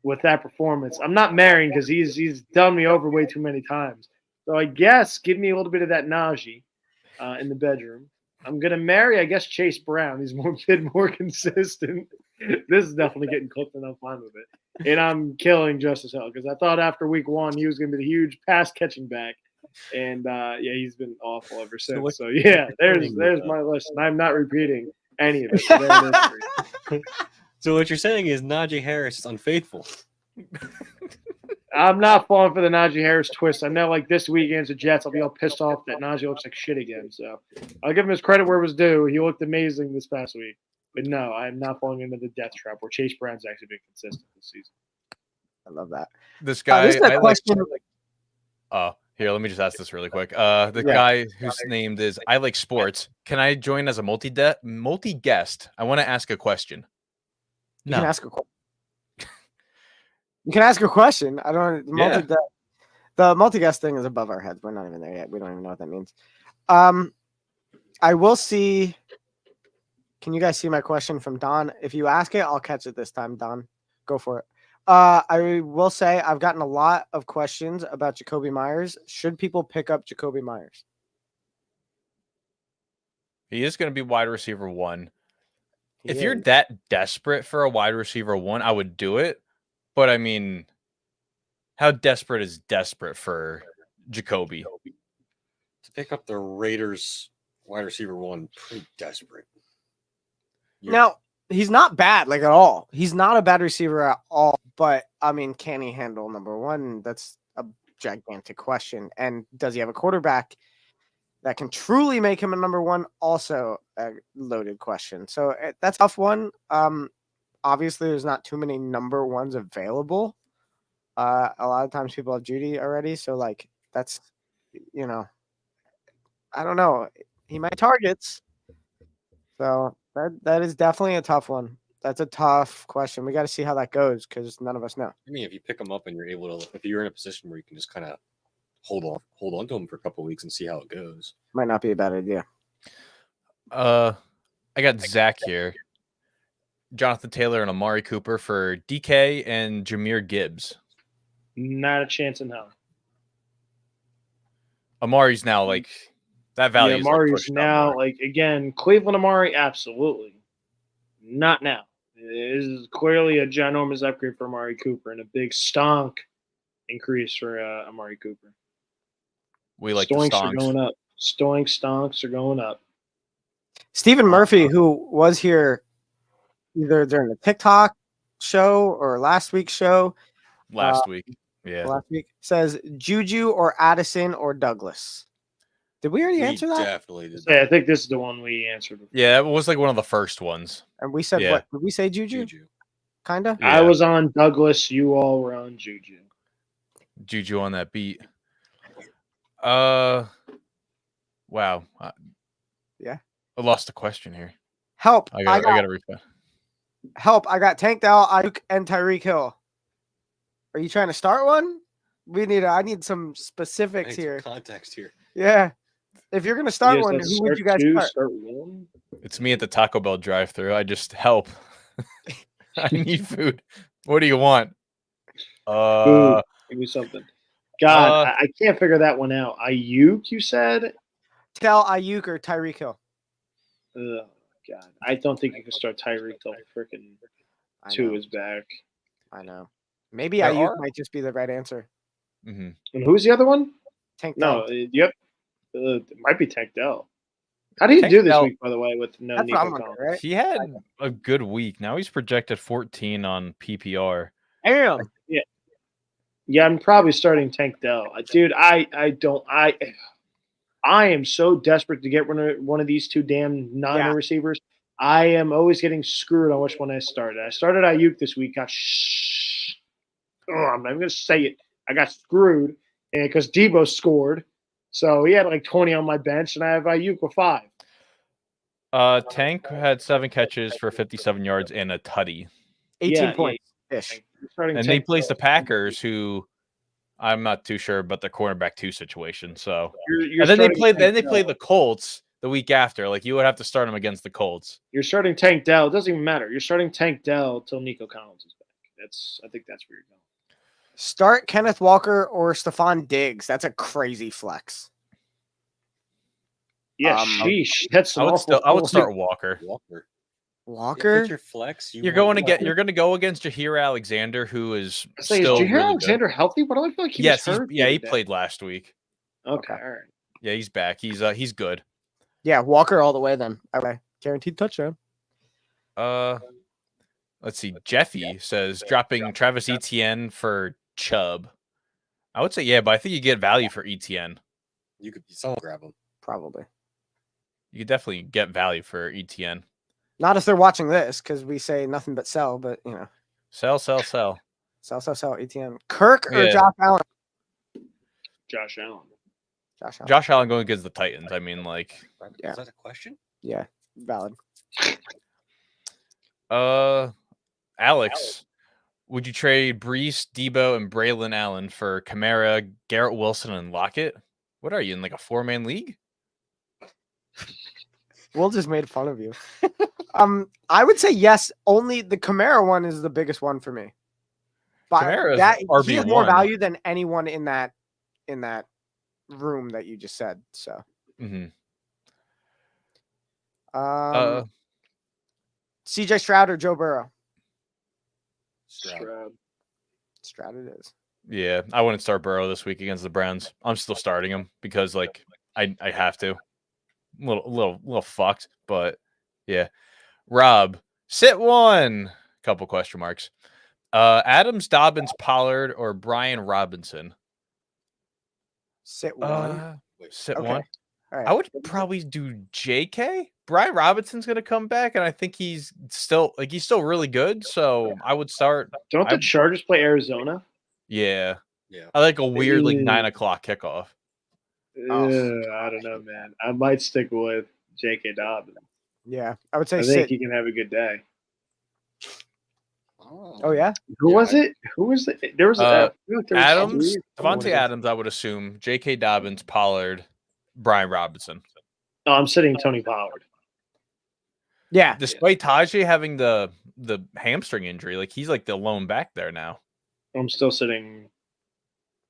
With that performance, I'm not marrying because he's done me over way too many times. So I guess give me a little bit of that Najee in the bedroom. I'm gonna marry, I guess, Chase Brown. He's been more consistent. This is definitely getting cooked, and I'm fine with it. And I'm killing Justice Hill because I thought after week 1 he was gonna be the huge pass catching back, and he's been awful ever since. So there's my list, and I'm not repeating any of it. So there it is. So what you're saying is Najee Harris is unfaithful. I'm not falling for the Najee Harris twist. I know, like this week against the Jets, I'll be all pissed off that Najee looks like shit again. So I'll give him his credit where it was due. He looked amazing this past week. But no, I'm not falling into the death trap where Chase Brown's actually been consistent this season. I love that. This guy. This is a I question. Here, let me just ask this really quick. The guy whose name is I Like Sports. Can I join as a multi-guest? I want to ask a question. You can ask a question. You can ask a question. I don't. The multi-guest thing is above our heads. We're not even there yet. We don't even know what that means. I will see. Can you guys see my question from Don? If you ask it, I'll catch it this time. Don, go for it. I will say I've gotten a lot of questions about Jacoby Myers. Should people pick up Jacoby Myers? He is going to be wide receiver 1. He If you're is. that desperate for a wide receiver 1, I would do it. But I mean, how desperate is desperate for Jacoby? To pick up the Raiders wide receiver 1, pretty desperate. Now, he's not bad, like at all. He's not a bad receiver at all. But I mean, can he handle number 1? That's a gigantic question. And does he have a quarterback that can truly make him a number 1? Also a loaded question. So that's a tough one. Obviously, there's not too many number 1s available. A lot of times people have Judy already. So like that's, I don't know. he might targets. So that is definitely a tough one. That's a tough question. We got to see how that goes because none of us know. I mean, if you pick him up and you're able to, if you're in a position where you can just kind of hold on to him for a couple of weeks and see how it goes. Might not be a bad idea. I got Zach here. Jonathan Taylor and Amari Cooper for DK and Jahmyr Gibbs. Not a chance in hell. Amari's now like that value. Yeah, is Amari's pushed up now more. like again Cleveland Amari, absolutely. Not now. This is clearly a ginormous upgrade for Amari Cooper and a big stonk increase for Amari Cooper. We like Stoinks the are stonks. going up. Stonks are going up. Stephen Murphy, who was here either during the TikTok show or last week's show, Last week. Yeah. last week, says Juju or Addison or Douglas. Did we already We answer that? definitely did. Yeah, I think this is the one we answered before. Yeah, it was like one of the first ones. And we said Yeah. what? Did we say Juju? Juju. Kinda. I Yeah. was on Douglas. You all were on Juju. Juju on that beat. Wow. Yeah. I lost the question here. Help! I gotta replay. Help! I got Tank Dell, Ayuk, and Tyreek Hill. Are you trying to start one? I need some specifics here. Context here. Yeah. If you're gonna start Yes, one, let's who would start you guys two, start? Start one. It's me at the Taco Bell drive-thru. I just help. I need food. What do you want? Food. Give me something. God, I can't figure that one out. Ayuk, you said? Tell Ayuk or Tyreek Hill. Oh, God. I don't think you can start Tyreek till freaking I two know. is back. I know. Maybe There Ayuk are- might just be the right answer. Mhm. And who's the other one? Tank No, Dell. yep. It might be Tank Dell. How do you Tank do this Dell- week, by the way, with no That's what I'm Nico wondering, Collins? right? He had a good week. Now he's projected 14 on PPR. Damn. Yeah, I'm probably starting Tank Dell. Dude, I am so desperate to get one of these two damn Niner Yeah. receivers. I am always getting screwed on which one I started. I started Ayuk this week. I'm not even going to say it. I got screwed because Debo scored. So he had like 20 on my bench, and I have Ayuk with 5. Tank had 7 catches for 57 yards and a tutty. 18 Yeah, points ish. Starting And they Tank plays the Dell. Packers, who I'm not too sure about the cornerback 2 situation. So You're and then they starting play Tank Dell. the Colts the week after. Like you would have to start him against the Colts. You're starting Tank Dell. It doesn't even matter. You're starting Tank Dell till Nico Collins is back. I think that's where you're going. Start Kenneth Walker or Stephon Diggs. That's a crazy flex. Yeah, sheesh. That's an awful. I would start Walker. Walker. Walker? If it's your flex, You're going to go against Jahir Alexander, who is Say, still is Jahir really Alexander healthy? Why do I feel like good. he Yes, was hurt? he played last week. Okay, all right. Yeah, he's back. He's good. Yeah, Walker all the way then. Okay. Guaranteed touchdown. Let's see. Jeffy says dropping Travis Etienne for Chubb. I would say yeah, but I think you get value for Etienne. Someone grab him. Probably. You could definitely get value for Etienne. Not if they're watching this, because we say nothing but sell, but you know. Sell. Sell, ATM. Kirk or Yeah. Josh Allen? Josh Allen. Josh Allen. Josh Allen going against the Titans. I mean, like, Yeah. Is that a question? Yeah, valid. Alex, would you trade Brees, Debo, and Braylon Allen for Kamara, Garrett Wilson, and Lockett? What are you in like a 4-man league? Will just made fun of you. I would say yes. Only the Kamara one is the biggest one for me. But Kamara is that he has more RB1. value than anyone in that room that you just said. So, Mm-hmm. CJ Stroud or Joe Burrow? Stroud. Stroud it is. Yeah, I wouldn't start Burrow this week against the Browns. I'm still starting him because like I have to. Little fucked, but yeah. Rob, sit one. Couple question marks. Adams, Dobbins, Pollard, or Brian Robinson? Sit one. Sit Okay. one. All right. I would probably do JK. Brian Robinson's gonna come back, and I think he's still really good. So I would start. Don't the Chargers play Arizona? Yeah. Yeah. I like a weird like Ooh. 9 o'clock kickoff. I don't know, man. I might stick with J.K. Dobbins. Yeah, I would say I think sit. he can have a good day. Oh yeah, Who Yeah, was it? Who was the? There was I feel like there was Adams, three- Davante Adams, I would assume. J.K. Dobbins, Pollard, Brian Robinson. No, I'm sitting Tony Pollard. yeah. Despite Tajay having the hamstring injury, like he's like the lone back there now. I'm still sitting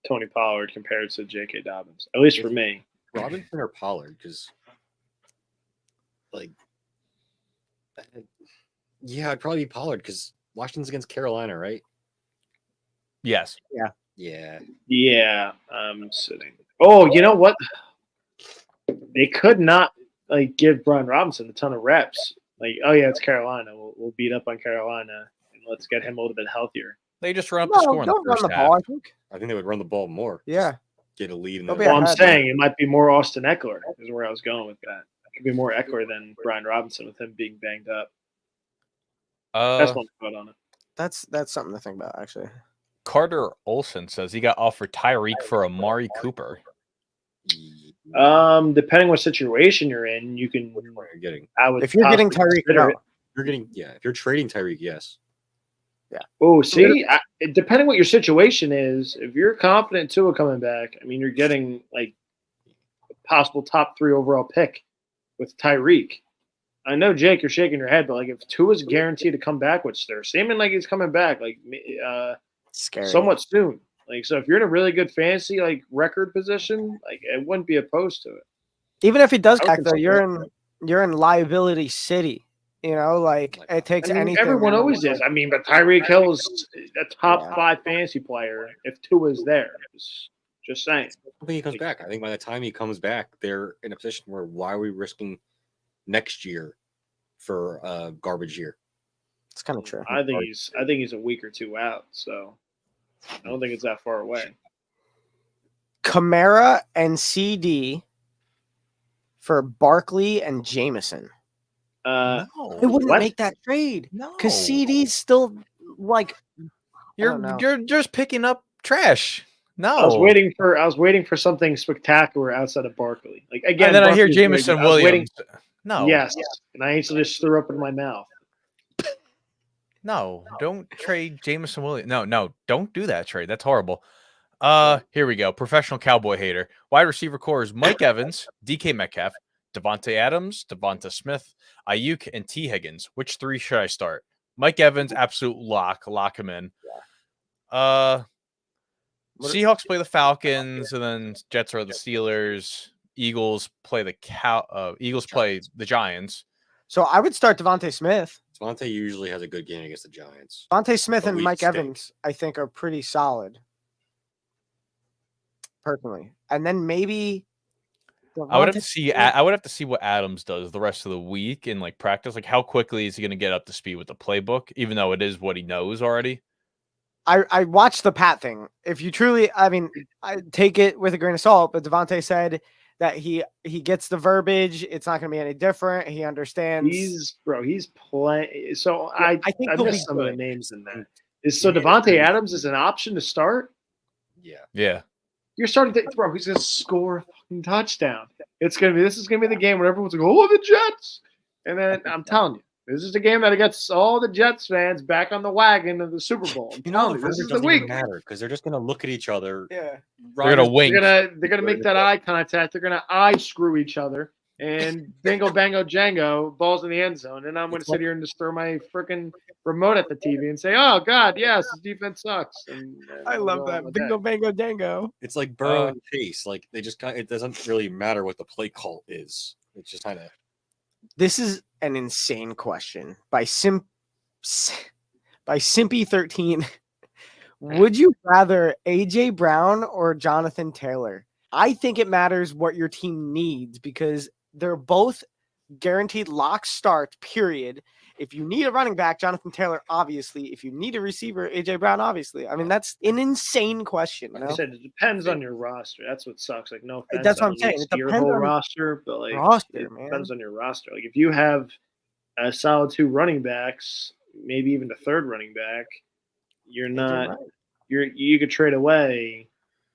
Tony Pollard compared to J.K. Dobbins, at least for me. Robinson or Pollard, because like, yeah, I'd probably be Pollard because Washington's against Carolina, right? Yes. Yeah, Yeah, I'm sitting. Oh, you know what? They could not like give Brian Robinson a ton of reps. Like, oh yeah, it's Carolina. We'll beat up on Carolina and let's get him a little bit healthier. They just run up the No, score in the don't run first the half. ball. I think. I think they would run the ball more. Yeah, Get a lead. They'll be Well, I'm ahead, saying it might be more Austin Eckler is where I was going with that. It could be more Eckler than Brian Robinson with him being banged up. That's one thought on it. that's something to think about actually. Carter Olson says he got offered Tyreek for Amari Cooper. Depending what situation you're in, you can. Which one are you getting? I would If you're getting possibly Tyreek, consider no. it. You're getting if you're trading Tyreek, yes. Oh, see, depending what your situation is, if you're confident Tua coming back, I mean, you're getting like a possible top 3 overall pick with Tyreek. I know, Jake, you're shaking your head, but like if Tua's guaranteed to come back, which they're seeming like he's coming back, like Scary. somewhat soon. Like, so if you're in a really good fantasy like record position, like I wouldn't be opposed to it. Even if he does I would back though, consider you're in liability city. You know, like it takes I mean, anything. everyone always is. I mean, but Tyreek Hill's a top Yeah. 5 fantasy player if Tua's there. Just saying. I think he comes back. I think by the time he comes back, they're in a position where why are we risking next year for a garbage year? It's kind of true. I think he's a week or 2 out, so I don't think it's that far away. Kamara and CD for Barkley and Jameson. I wouldn't What? make that trade No. because CD's still like You're don't know. you're just picking up trash. No. I was waiting for something spectacular outside of Barkley. Like again, And then I hear Barkley's very Jameson good. I was waiting- Williams. No. Yes, and I instantly just threw up in my mouth. No, don't trade Jameson Williams. No, don't do that trade. That's horrible. Here we go. Professional cowboy hater. Wide receiver core is Mike Evans, DK Metcalf, Davante Adams, Devonta Smith, Ayuk, and T. Higgins. Which 3 should I start? Mike Evans, absolute lock. Lock him in. Seahawks play the Falcons, and then Jets are the Steelers. Eagles play the Giants. So I would start Devontae Smith. Davante usually has a good game against the Giants. Devontae Smith But and we Mike stink. Evans, I think, are pretty solid. Personally. And then maybe I would have Devontae to see. Smith- I would have to see what Adams does the rest of the week in like practice. Like how quickly is he going to get up to speed with the playbook? Even though it is what he knows already. I watched the Pat thing. If you truly, I mean, I take it with a grain of salt, but Devontae said that he gets the verbiage. It's not going to be any different. He understands. He's playing. So I think I he'll be missed some of the good. names in there. So Devontae Adams is an option to start? Yeah. Yeah. You're starting to bro. He's gonna score a fucking touchdown. This is gonna be the game where everyone's like, "Oh, the Jets!" And then I'm telling you, this is the game that gets all the Jets fans back on the wagon of the Super Bowl. I'm telling you, this is the week. matter because they're just gonna look at each other. Yeah. They're gonna wink. They're gonna make that eye contact. They're gonna eye screw each other, and bingo, bango, jango, balls in the end zone. And I'm gonna sit here and just throw my freaking remote at the TV and say, "Oh God, yes, his defense sucks." And I I'll love go that. on with Bingo, bango, dango. It's like Burrow and Chase. Like they just it doesn't really matter what the play call is. It's just kind of This is an insane question by Simpy13. Would you rather AJ Brown or Jonathan Taylor? I think it matters what your team needs because they're both guaranteed lock start, period. If you need a running back, Jonathan Taylor, obviously. If you need a receiver, AJ Brown, obviously. I mean, that's an insane question. Like I said, it depends on your roster. That's what sucks. Like, no offense. That's what I I'm don't saying. need It to see your depends whole on roster, but like roster, it man. depends on your roster. Like if you have a solid 2 running backs, maybe even the 3rd running back, you're not Brown. you could trade away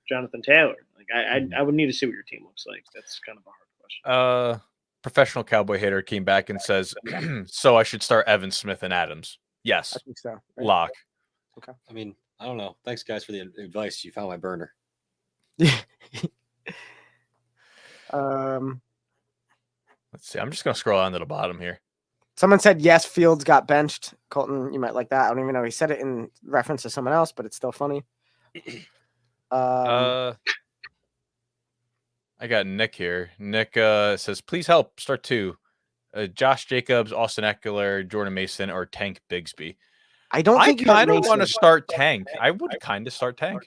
Jonathan Taylor. Like I would need to see what your team looks like. That's kind of a hard question. Professional Cowboy hater came back and says, so I should start Evan Smith and Adams. Yes. I think so. Right? Lock. Okay. I mean, I don't know. Thanks, guys, for the advice. You found my burner. Let's see. I'm just going to scroll down to the bottom here. Someone said yes, Fields got benched. Colton, you might like that. I don't even know he said it in reference to someone else, but it's still funny. I got Nick here. Nick says, please help. Start 2. Josh Jacobs, Austin Eckler, Jordan Mason, or Tank Bigsby. I don't think you kind of want to start Tank. I would kind of start Tank.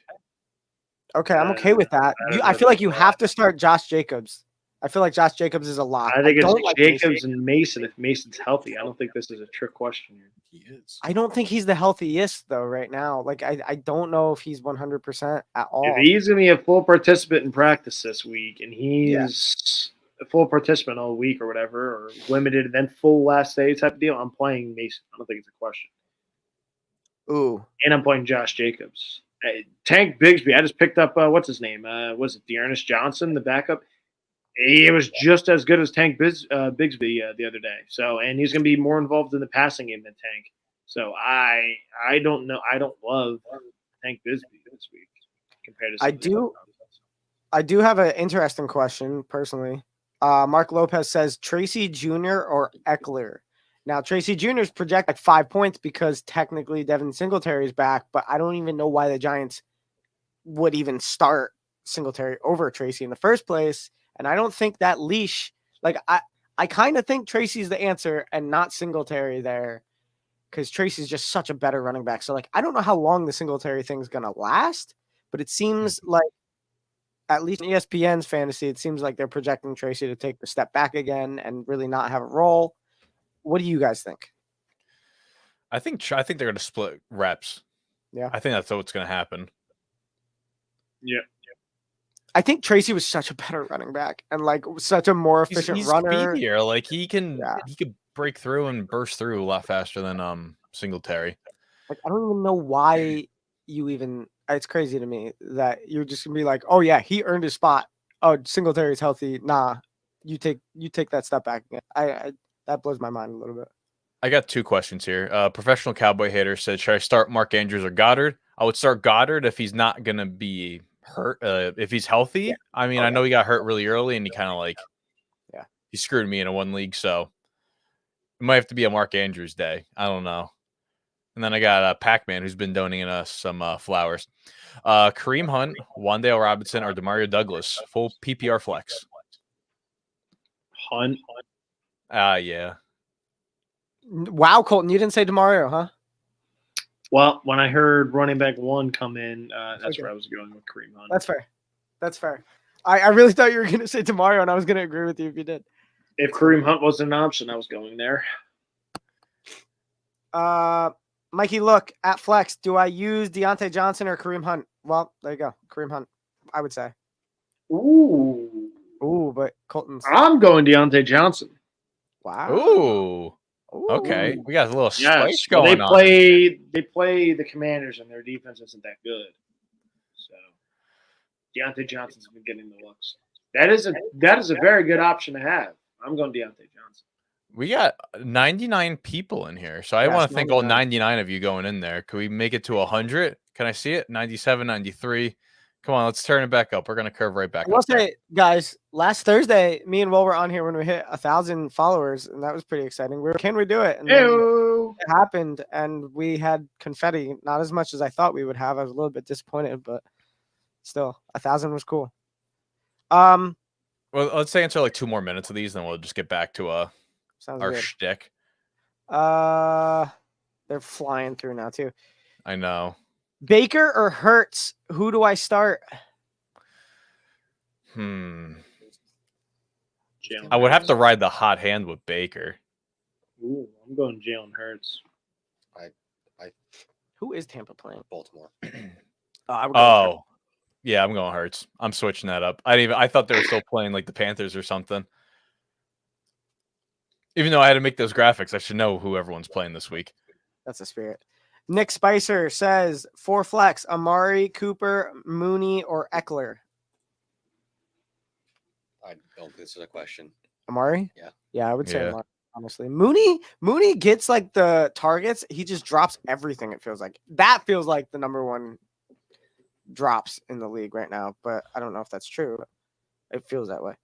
Okay, I'm okay with that. I feel like you have to start Josh Jacobs. I feel like Josh Jacobs is a lock. I think it's like Jacobs and Mason. If Mason's healthy, I don't think this is a trick question here. He is. I don't think he's the healthiest though right now. Like I don't know if he's 100% at all. If he's going to be a full participant in practice this week, and he's a full participant all week or whatever, or limited and then full last day type of deal, I'm playing Mason. I don't think it's a question. Ooh. And I'm playing Josh Jacobs. Tank Bigsby, I just picked up, what's his name? Was it Dearness Johnson, the backup? He was just as good as Tank Bigsby the other day. So, and he's going to be more involved in the passing game than Tank. So I don't know. I don't love Tank Bigsby this week compared to. I do have an interesting question personally. Mark Lopez says Tracy Jr. or Eckler. Now Tracy Jr. is projected like 5 points because technically Devin Singletary is back, but I don't even know why the Giants would even start Singletary over Tracy in the first place. And I don't think that leash, like I kind of think Tracy's the answer and not Singletary there because Tracy's just such a better running back. So like, I don't know how long the Singletary thing's going to last, but it seems like at least in ESPN's fantasy, it seems like they're projecting Tracy to take the step back again and really not have a role. What do you guys think? I think they're going to split reps. Yeah. I think that's what's going to happen. Yeah. I think Tracy was such a better running back and like such a more efficient he's runner. Speedier. Like he could break through and burst through a lot faster than Singletary. Like I don't even know why you even. It's crazy to me that you're just gonna be like, oh yeah, he earned his spot. Oh, Singletary's healthy. Nah, you take that step back again. I that blows my mind a little bit. I got 2 questions here. Professional Cowboy hater said, should I start Mark Andrews or Goddard? I would start Goddard if he's not gonna be hurt. If he's healthy. I mean, I know he got hurt really early and he kind of like he screwed me in a 1 league, so it might have to be a Mark Andrews day. I don't know. And then I got Pac-Man who's been donating us some flowers. Kareem Hunt, Wan'Dale Robinson, or Demario Douglas, full PPR flex. Hunt. Yeah. Wow, Colton, you didn't say Demario, huh? Well, when I heard running back 1 come in, that's where I was going with Kareem Hunt. That's fair. I really thought you were going to say Demario, and I was going to agree with you if you did. If Kareem Hunt wasn't an option, I was going there. Mikey, look, at Flex, do I use Deontay Johnson or Kareem Hunt? Well, there you go. Kareem Hunt, I would say. Ooh, but Colton's. I'm going Deontay Johnson. Wow. Ooh. Okay. We got a little spice going on. They play the Commanders, and their defense isn't that good. So Deontay Johnson's been getting the looks. That is a very good option to have. I'm going Deontay Johnson. We got 99 people in here, so I want to thank all 99 of you going in there. Can we make it to 100? Can I see it? 97, 93. Come on, let's turn it back up. We're going to curve right back up. I will say, guys, last Thursday, me and Will were on here when we hit 1,000 followers, and that was pretty exciting. Can we do it? And it happened, and we had confetti. Not as much as I thought we would have. I was a little bit disappointed, but still, 1,000 was cool. Well, let's answer like 2 more minutes of these, then we'll just get back to our shtick. They're flying through now too. I know. Baker or Hurts? Who do I start? Jalen I would have to ride the hot hand with Baker. Ooh, I'm going Jalen Hurts. Who is Tampa playing? Baltimore. Yeah, I'm going Hurts. I'm switching that up. I thought they were still playing like the Panthers or something. Even though I had to make those graphics, I should know who everyone's playing this week. That's the spirit. Nick Spicer says, for flex, Amari, Cooper, Mooney, or Eckler. I don't think this is a question. Amari? Yeah. Yeah, I would say Yeah. Amari, honestly. Mooney gets like the targets. He just drops everything, it feels like. That feels like the number one drops in the league right now, but I don't know if that's true. It feels that way.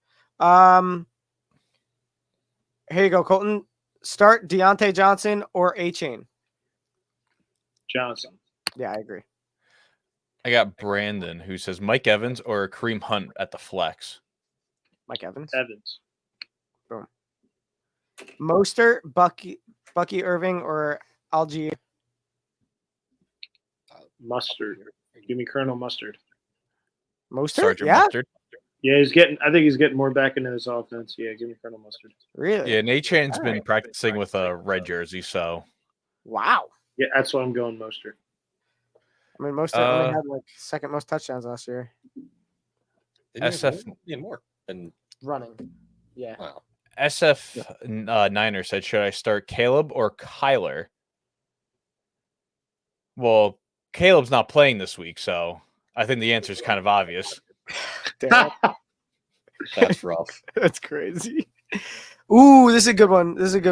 Here you go, Colton. Start Deontay Johnson or A-Chain. Johnson. Yeah, I agree. I got Brandon who says Mike Evans or Kareem Hunt at the flex. Mike Evans. Evans. Mostert, Bucky Irving, or Algier. Mustard. Give me Colonel Mustard. Mostert? Sergeant Yeah, Mustard. Yeah, I think he's getting more back into his offense. Yeah, give me Colonel Mustard. really? Yeah, Nachan's All been right. practicing with a red jersey, so Wow. Yeah, that's why I'm going Mustard. I mean, Mostert only had like second most touchdowns last year. Didn't SF he have more than Running. Yeah. wow. SF Niner said, should I start Caleb or Kyler? Well, Caleb's not playing this week, so I think the answer is kind of obvious. Damn. That's rough. That's crazy. Ooh, this is a good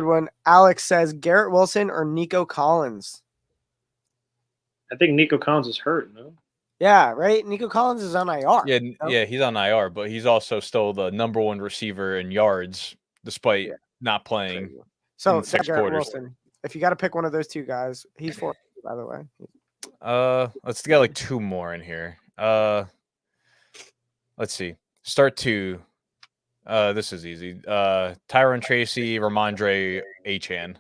one. Alex says Garrett Wilson or Nico Collins. I think Nico Collins is hurt, no? Yeah, right. Nico Collins is on IR. Yeah, yeah, he's on IR, but he's also still the number one receiver in yards, despite not playing. Crazy. So in 6 Garrett quarters. Wilson. If you got to pick one of those two guys, he's 4, by the way. Let's get like 2 more in here. Let's see. Start 2. This is easy. Tyron Tracy, Ramondre, Achan.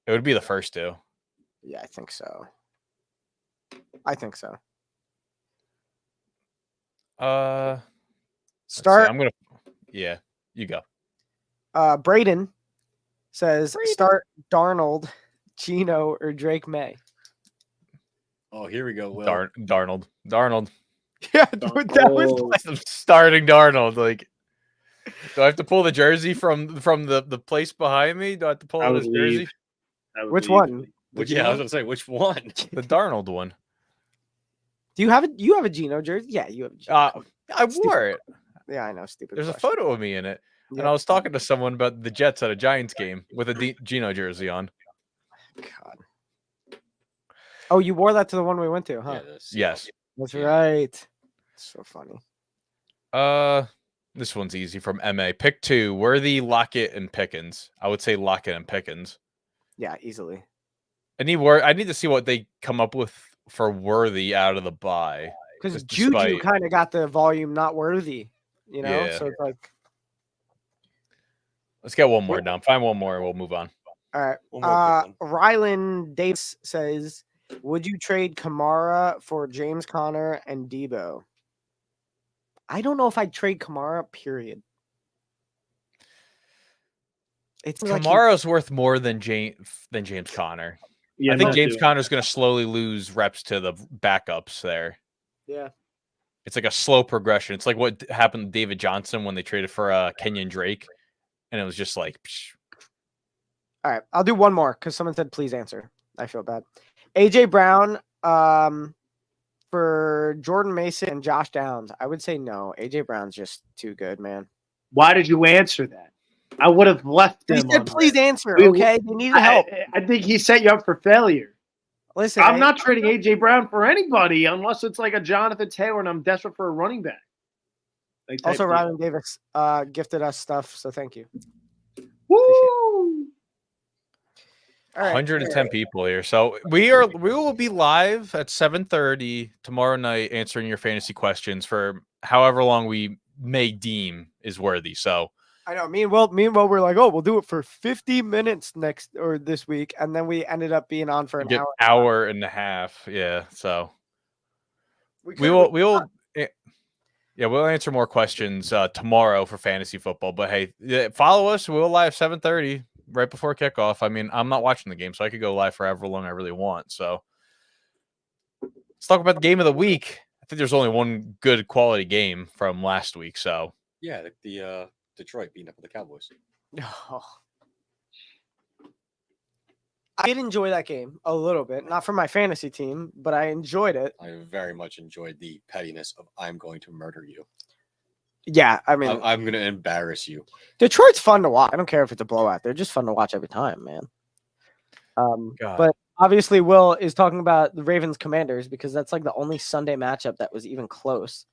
It would be the first 2. Yeah, I think so. Start. I'm gonna. Yeah, you go. Braden says start Darnold, Gino, or Drake May. Oh, here we go. Will. Darnold. Yeah, that was I'm starting Darnold. Like, do I have to pull the jersey from the place behind me? Do I have to pull I out would his jersey? leave. which one? Yeah, I was gonna say which one. The Darnold one. Do you have it? You have a Gino jersey? Yeah, you have. A Gino. I wore it. Yeah, I know. Stupid. There's a question. photo of me in it, and Yeah. I was talking to someone about the Jets at a Giants game with a Gino jersey on. God. Oh, you wore that to the one we went to, huh? Yeah, Yes. That's right. So funny. This one's easy from MA. Pick 2: Worthy, Lockett, and Pickens. I would say Lockett and Pickens. Yeah, easily. I need to see what they come up with for Worthy out of the bye. Because Just Juju despite- kind of got the volume not worthy, you know? Yeah. So it's like, Let's get one more down. Find one more and we'll move on. all right. One more quick one. Rylan Davis says, would you trade Kamara for James Conner and Debo? I don't know if I'd trade Kamara, period. It's like Kamara's worth more than James Conner. Yeah, I think not James doing Conner's going to slowly lose reps to the backups there. yeah. It's like a slow progression. It's like what happened to David Johnson when they traded for Kenyon Drake. And it was just like, psh. All right. I'll do one more because someone said, please answer. I feel bad. AJ Brown for Jordan Mason and Josh Downs. I would say no. AJ Brown's just too good, man. Why did you answer that? I would have left He them. said, on please there. answer. We- Okay. They needed help. I think he set you up for failure. Listen, I'm not trading AJ Brown for anybody unless it's like a Jonathan Taylor and I'm desperate for a running back. Like type Also, deal. Rylan Davis gifted us stuff, so thank you. Woo! All right. 110 people here. So we will be live at 7:30 tomorrow night answering your fantasy questions for however long we may deem is worthy. So I know. Me and Will were like, oh, we'll do it for 50 minutes this week, and then we ended up being on for an get hour. hour and a half. Yeah. So We we'll answer more questions tomorrow for fantasy football. But hey, follow us. We'll live 7:30 right before kickoff. I mean, I'm not watching the game, so I could go live for however long I really want. So let's talk about the game of the week. I think there's only one good quality game from last week. So Yeah, the Detroit beating up the Cowboys. Oh. I did enjoy that game a little bit, not for my fantasy team, but I enjoyed it. I very much enjoyed the pettiness of "I'm going to murder you." Yeah, I mean, I'm going to embarrass you. Detroit's fun to watch. I don't care if it's a blowout. They're just fun to watch every time, man. God. But obviously, Will is talking about the Ravens Commanders because that's like the only Sunday matchup that was even close.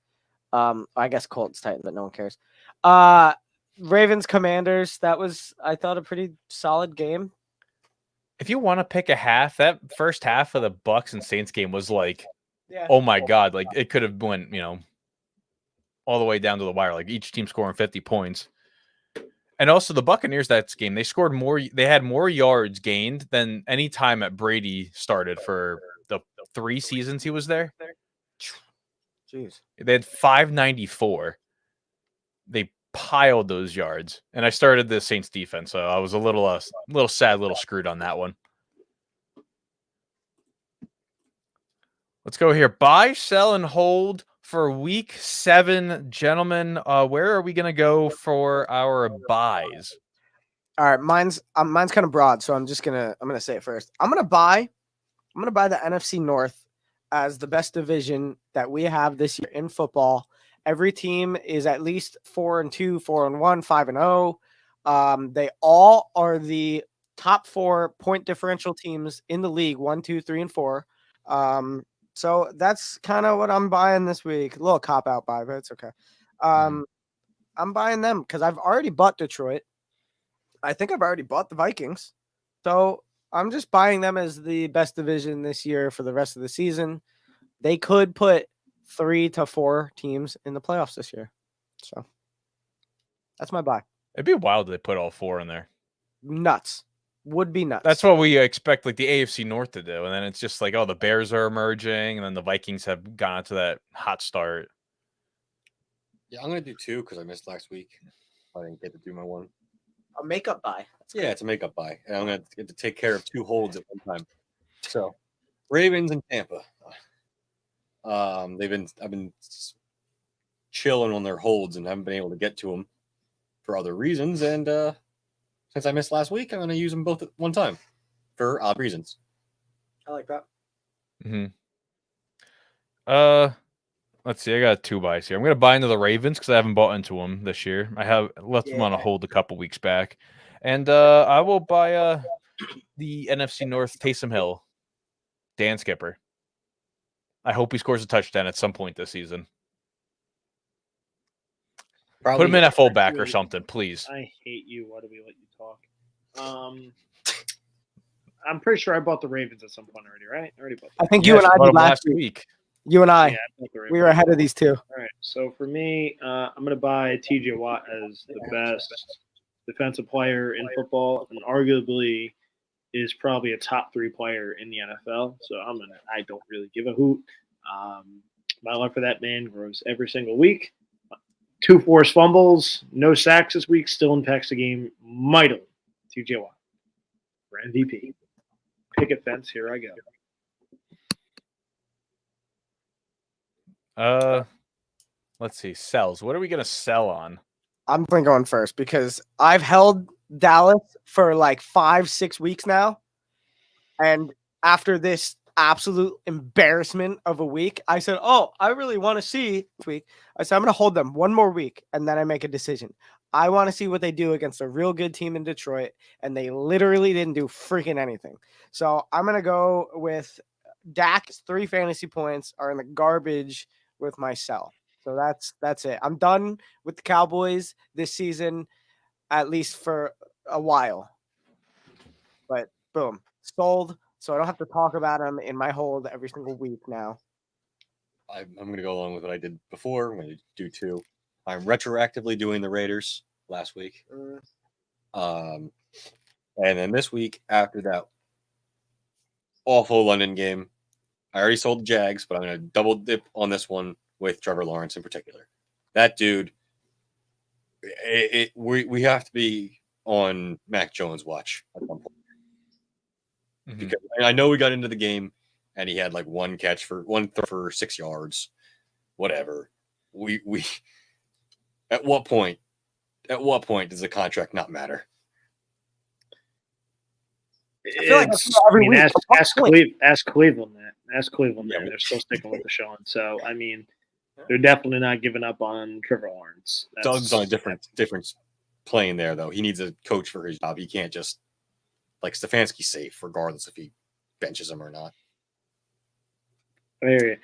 I guess Colts Titans, but no one cares. Ravens Commanders, that was, I thought, a pretty solid game. If you want to pick a half, that first half of the Bucks and Saints game was like, Yeah. oh my God, like it could have went, all the way down to the wire, like each team scoring 50 points. And also the Buccaneers, that game, they had more yards gained than any time at Brady started for the 3 seasons he was there. Jeez. They had 594. They piled those yards. And I started the Saints defense, so I was a little sad, a little screwed on that one. Let's go here. Buy, sell, and hold for week 7, gentlemen. Where are we going to go for our buys? All right, mine's kind of broad, so I'm gonna say it first. I'm gonna buy the NFC North as the best division that we have this year in football. Every team is at least 4-2, 4-1, 5-0. They all are the top 4 point differential teams in the league: 1, 2, 3, and 4. So that's kind of what I'm buying this week. A little cop out buy, but it's okay. I'm buying them because I've already bought Detroit. I think I've already bought the Vikings. So I'm just buying them as the best division this year for the rest of the season. They could put 3 to 4 teams in the playoffs this year. So that's my buy. It'd be wild if they put all 4 in there. Nuts. Would be nuts. That's what we expect, like the AFC North to do. And then it's just like, oh, the Bears are emerging, and then the Vikings have gone to that hot start. Yeah, I'm going to do 2 because I missed last week. I didn't get to do my one. A makeup buy. Yeah, it's a makeup buy. And I'm going to get to take care of 2 holds at one time. So, Ravens and Tampa. I've been chilling on their holds and haven't been able to get to them for other reasons. And since I missed last week, I'm going to use them both at one time for odd reasons. I like that. Mm-hmm. Let's see. I got 2 buys here. I'm going to buy into the Ravens because I haven't bought into them this year. I have left them on a hold a couple weeks back. And I will buy the NFC North Taysom Hill, Dan Skipper. I hope he scores a touchdown at some point this season. Put him in at fullback or something, please. I hate you. Why do we let you talk? I'm pretty sure I bought the Ravens at some point already, right? I already bought them. I think you and I did last week. week. You and I. Yeah, bought the Ravens. We were ahead of these 2. All right. So for me, I'm going to buy TJ Watt as the best defensive player in football, and arguably is probably a top 3 player in the NFL. So I don't really give a hoot. My love for that man grows every single week. 2 forced fumbles, no sacks this week, still impacts the game mightily. TJ Watt for MVP. Picket fence, here I go. Let's see. Sells. What are we gonna sell on? I'm going first because I've held Dallas for like 5-6 weeks now. And after this absolute embarrassment of a week, I said, oh, I really want to see this week. I said, I'm going to hold them one more week and then I make a decision. I want to see what they do against a real good team in Detroit. And they literally didn't do freaking anything. So I'm going to go with Dak's 3 fantasy points are in the garbage with my sell. So that's it. I'm done with the Cowboys this season, at least for a while. But boom, sold. So I don't have to talk about them in my hold every single week now. I'm going to go along with what I did before. I'm going to do 2. I'm retroactively doing the Raiders last week. And then this week, after that awful London game, I already sold the Jags, but I'm going to double dip on this one with Trevor Lawrence in particular. That dude, we have to be on Mac Jones' watch at some point. Mm-hmm. Because I know we got into the game and he had like 1 catch for 1 throw for 6 yards, whatever. We at what point does the contract not matter? Ask Cleveland that. Ask Cleveland that. They're still sticking with Deshaun. So I mean, they're definitely not giving up on Trevor Lawrence. Doug's on a different plane there, though. He needs a coach for his job. He can't just like Stefanski's safe, regardless if he benches him or not. I hear you.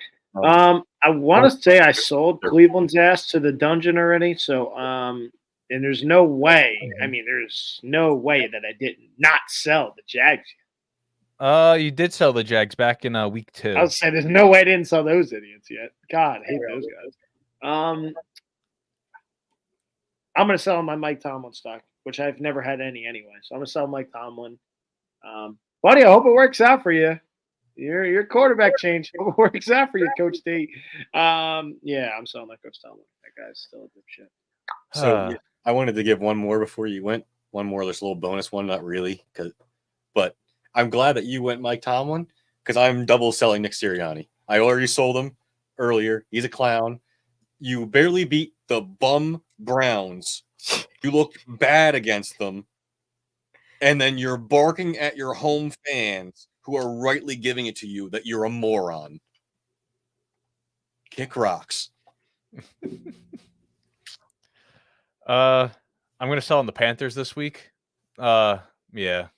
I want to say I sold Cleveland's ass to the dungeon already. So, and there's no way. I mean, there's no way that I did not sell the Jags. You did sell the Jags back in week 2. I would say there's no way I didn't sell those idiots yet. God, I hate those guys. I'm going to sell my Mike Tomlin stock, which I've never had any anyway. So I'm going to sell Mike Tomlin. Buddy, I hope it works out for you. Your quarterback change. Hope it works out for you, Coach D. Yeah, I'm selling that Coach Tomlin. That guy's still a good shit. So I wanted to give one more before you went. One more, this little bonus one, not really, but I'm glad that you went Mike Tomlin because I'm double selling Nick Sirianni. I already sold him earlier. He's a clown. You barely beat the bum Browns. You looked bad against them. And then you're barking at your home fans who are rightly giving it to you that you're a moron. Kick rocks. I'm gonna sell on the Panthers this week. Yeah.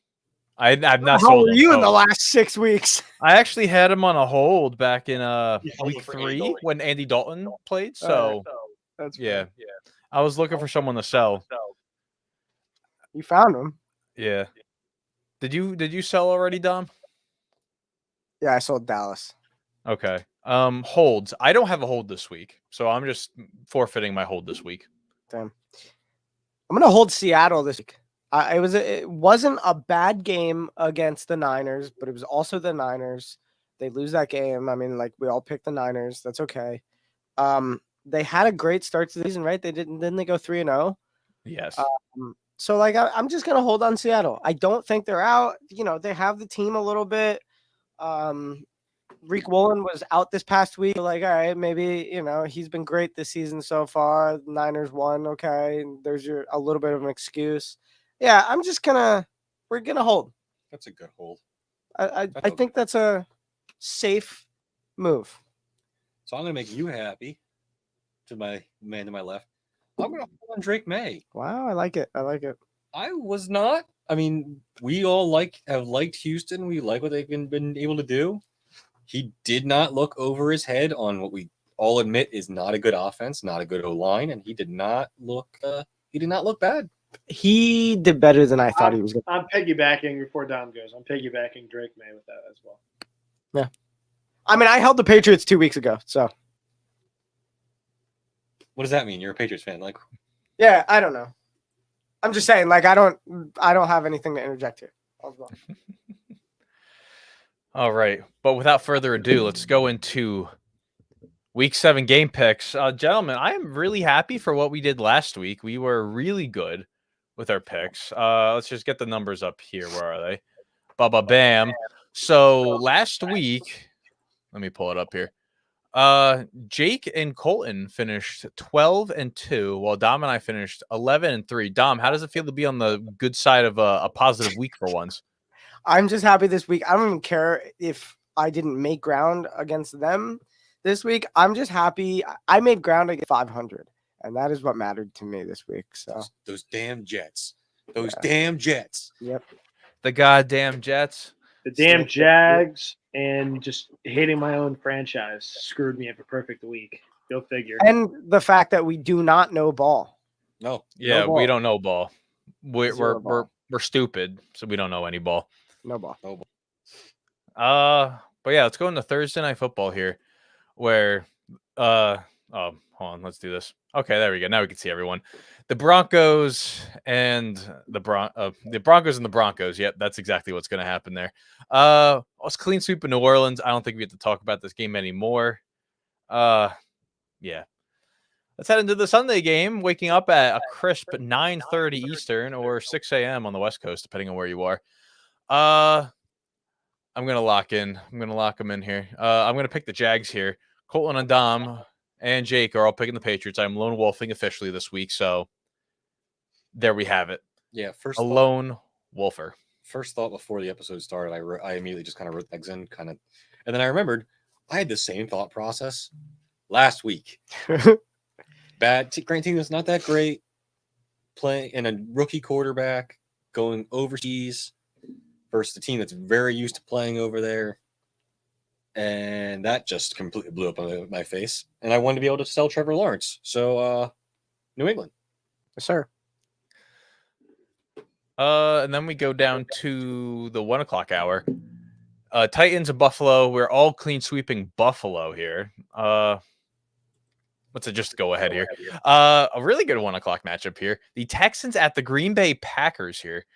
I've not How sold are them, you in so- the last 6 weeks? I actually had him on a hold back in week for Andy 3 Dalton. when Andy Dalton played. So That's yeah. I was looking for someone to sell. You found him. Yeah. Did you sell already, Dom? Yeah, I sold Dallas. Okay. Holds. I don't have a hold this week, so I'm just forfeiting my hold this week. Damn. I'm gonna hold Seattle this week. It wasn't a bad game against the Niners, but it was also the Niners. They lose that game. I mean, like we all picked the Niners. That's okay. They had a great start to the season, right? Didn't they go 3-0? Yes. So like I'm just gonna hold on Seattle. I don't think they're out. You know, they have the team a little bit. Reek Woolen was out this past week. Like, all right, maybe, you know, he's been great this season so far. The Niners won. Okay. There's a little bit of an excuse. Yeah, we're gonna hold. That's a good hold. I think that's a safe move. So I'm going to make you happy to my man to my left. I'm going to hold on Drake May. Wow, I like it. I was not. I mean, we all have liked Houston. We like what they've been able to do. He did not look over his head on what we all admit is not a good offense, not a good O-line, and he did not look bad. He did better than I thought he was going to. I'm piggybacking before Dom goes. I'm piggybacking Drake May with that as well. Yeah. I mean, I held the Patriots 2 weeks ago, so. What does that mean? You're a Patriots fan, like? Yeah, I don't know. I'm just saying, like, I don't have anything to interject here. All right. But without further ado, let's go into week 7 game picks. Gentlemen, I am really happy for what we did last week. We were really good with our picks. Let's just get the numbers up here. Where are they? Baba bam. So last week, let me pull it up here. Jake and Colton finished 12-2, while Dom and I finished 11-3. Dom, how does it feel to be on the good side of a positive week for once? I'm just happy this week. I don't even care if I didn't make ground against them this week. I'm just happy I made ground against 500, and that is what mattered to me this week. So those damn Jets. Damn Jets. Yep. The goddamn Jets. The damn Jags and just hating my own franchise screwed me up a perfect week. Go figure. And the fact that we do not know ball. No. Yeah, ball. we don't know ball. Zero ball. We're stupid, so we don't know any ball. No ball. But yeah, let's go into Thursday Night Football here, where hold on, let's do this. Okay, there we go. Now we can see everyone. The Broncos and the Broncos. Yep, that's exactly what's going to happen there. Let's clean sweep in New Orleans. I don't think we have to talk about this game anymore. Yeah. Let's head into the Sunday game, waking up at a crisp 9:30 Eastern or 6 a.m. on the West Coast, depending on where you are. I'm going to lock in. I'm going to lock them in here. I'm going to pick the Jags here. Colton and Dom and Jake are all picking the Patriots. I'm lone wolfing officially this week, so there we have it. Yeah, lone wolfer. First thought before the episode started, I immediately just kind of wrote eggs in, and then I remembered I had the same thought process last week. Grant team is not that great. Playing and a rookie quarterback going overseas versus a team that's very used to playing over there. And that just completely blew up on my face. And I wanted to be able to sell Trevor Lawrence. So, New England. Yes, sir. And then we go down to the 1 o'clock hour. Titans and Buffalo. We're all clean sweeping Buffalo here. Let's just go ahead here. A really good 1 o'clock matchup here. The Texans at the Green Bay Packers here.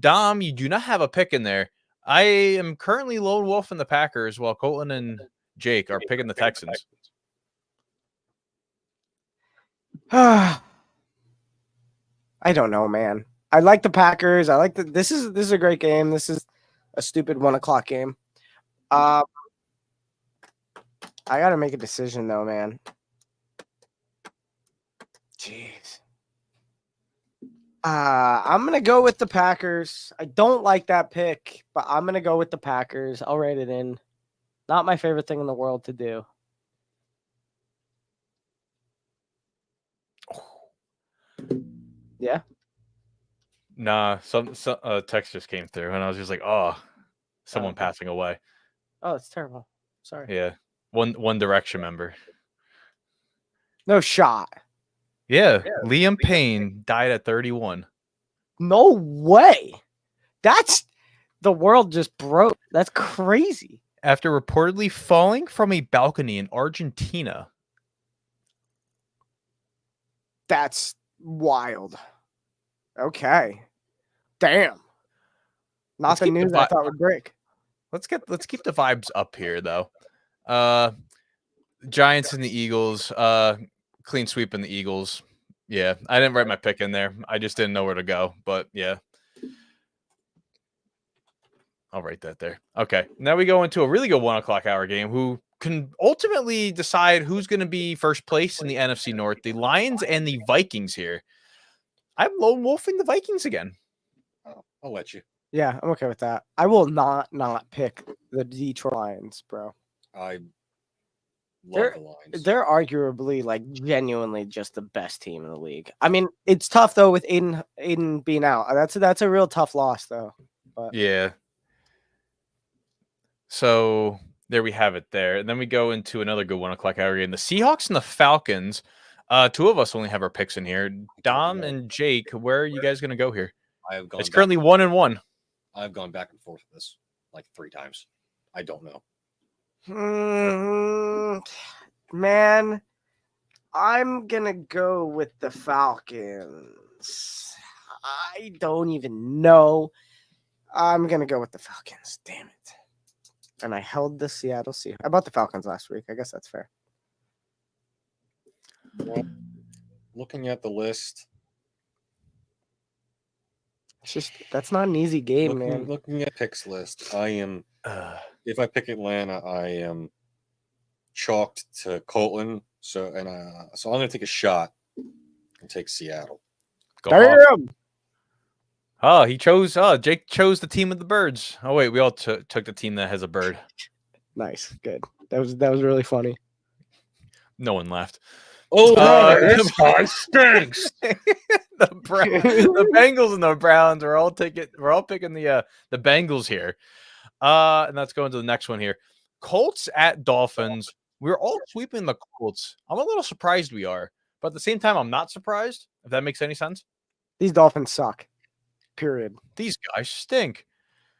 Dom, you do not have a pick in there. I am currently lone wolf in the Packers while Colton and Jake are picking the Texans. I don't know, man. I like the Packers. I like this is a great game. This is a stupid 1 o'clock game. I gotta make a decision though, man. Jeez. I'm gonna go with the Packers. I don't like that pick, but I'm gonna go with the Packers. I'll write it in. Not my favorite thing in the world to do. Yeah. Nah, some text just came through, and I was just like, "Oh, someone okay. passing away." Oh, it's terrible. Sorry. Yeah, One Direction member. No shot. Yeah, Liam Payne died at 31. No way. That's the world just broke. That's crazy. After reportedly falling from a balcony in Argentina. That's wild. Okay. Damn. Not the news I thought would break. Let's keep the vibes up here though. Giants and the Eagles, clean sweep in the Eagles. Yeah, I didn't write my pick in there. I just didn't know where to go, but yeah. I'll write that there. Okay, now we go into a really good 1 o'clock hour game who can ultimately decide who's going to be first place in the NFC North. The Lions and the Vikings here. I'm lone wolfing the Vikings again. I'll let you. Yeah, I'm okay with that. I will not pick the Detroit Lions, bro. I love the Lions. They're arguably like genuinely just the best team in the league. I mean, it's tough though with Aiden being out. That's a real tough loss though. But yeah. So there we have it there. And then we go into another good 1 o'clock hour game. The Seahawks and the Falcons. Two of us only have our picks in here. Dom and Jake, where are you guys going to go here? It's currently 1-1. I've gone back and forth with this like 3 times. I don't know. Man, I'm going to go with the Falcons. I don't even know. I'm going to go with the Falcons. Damn it. And I held the Seattle Seahawks. I bought the Falcons last week. I guess that's fair. Well, looking at the list, it's just that's not an easy game, man. Looking at picks list, I am. If I pick Atlanta, I am chalked to Colton. So I'm gonna take a shot and take Seattle. Damn. Oh, he chose. Jake chose the team of the birds. Oh wait, we all took the team that has a bird. Nice, good. That was really funny. No one laughed. Oh, this guy stinks. The Bengals and the Browns are all picking the Bengals here. And let's go into the next one here. Colts at Dolphins. We're all sweeping the Colts. I'm a little surprised we are, but at the same time, I'm not surprised. If that makes any sense. These Dolphins suck. Period. These guys stink.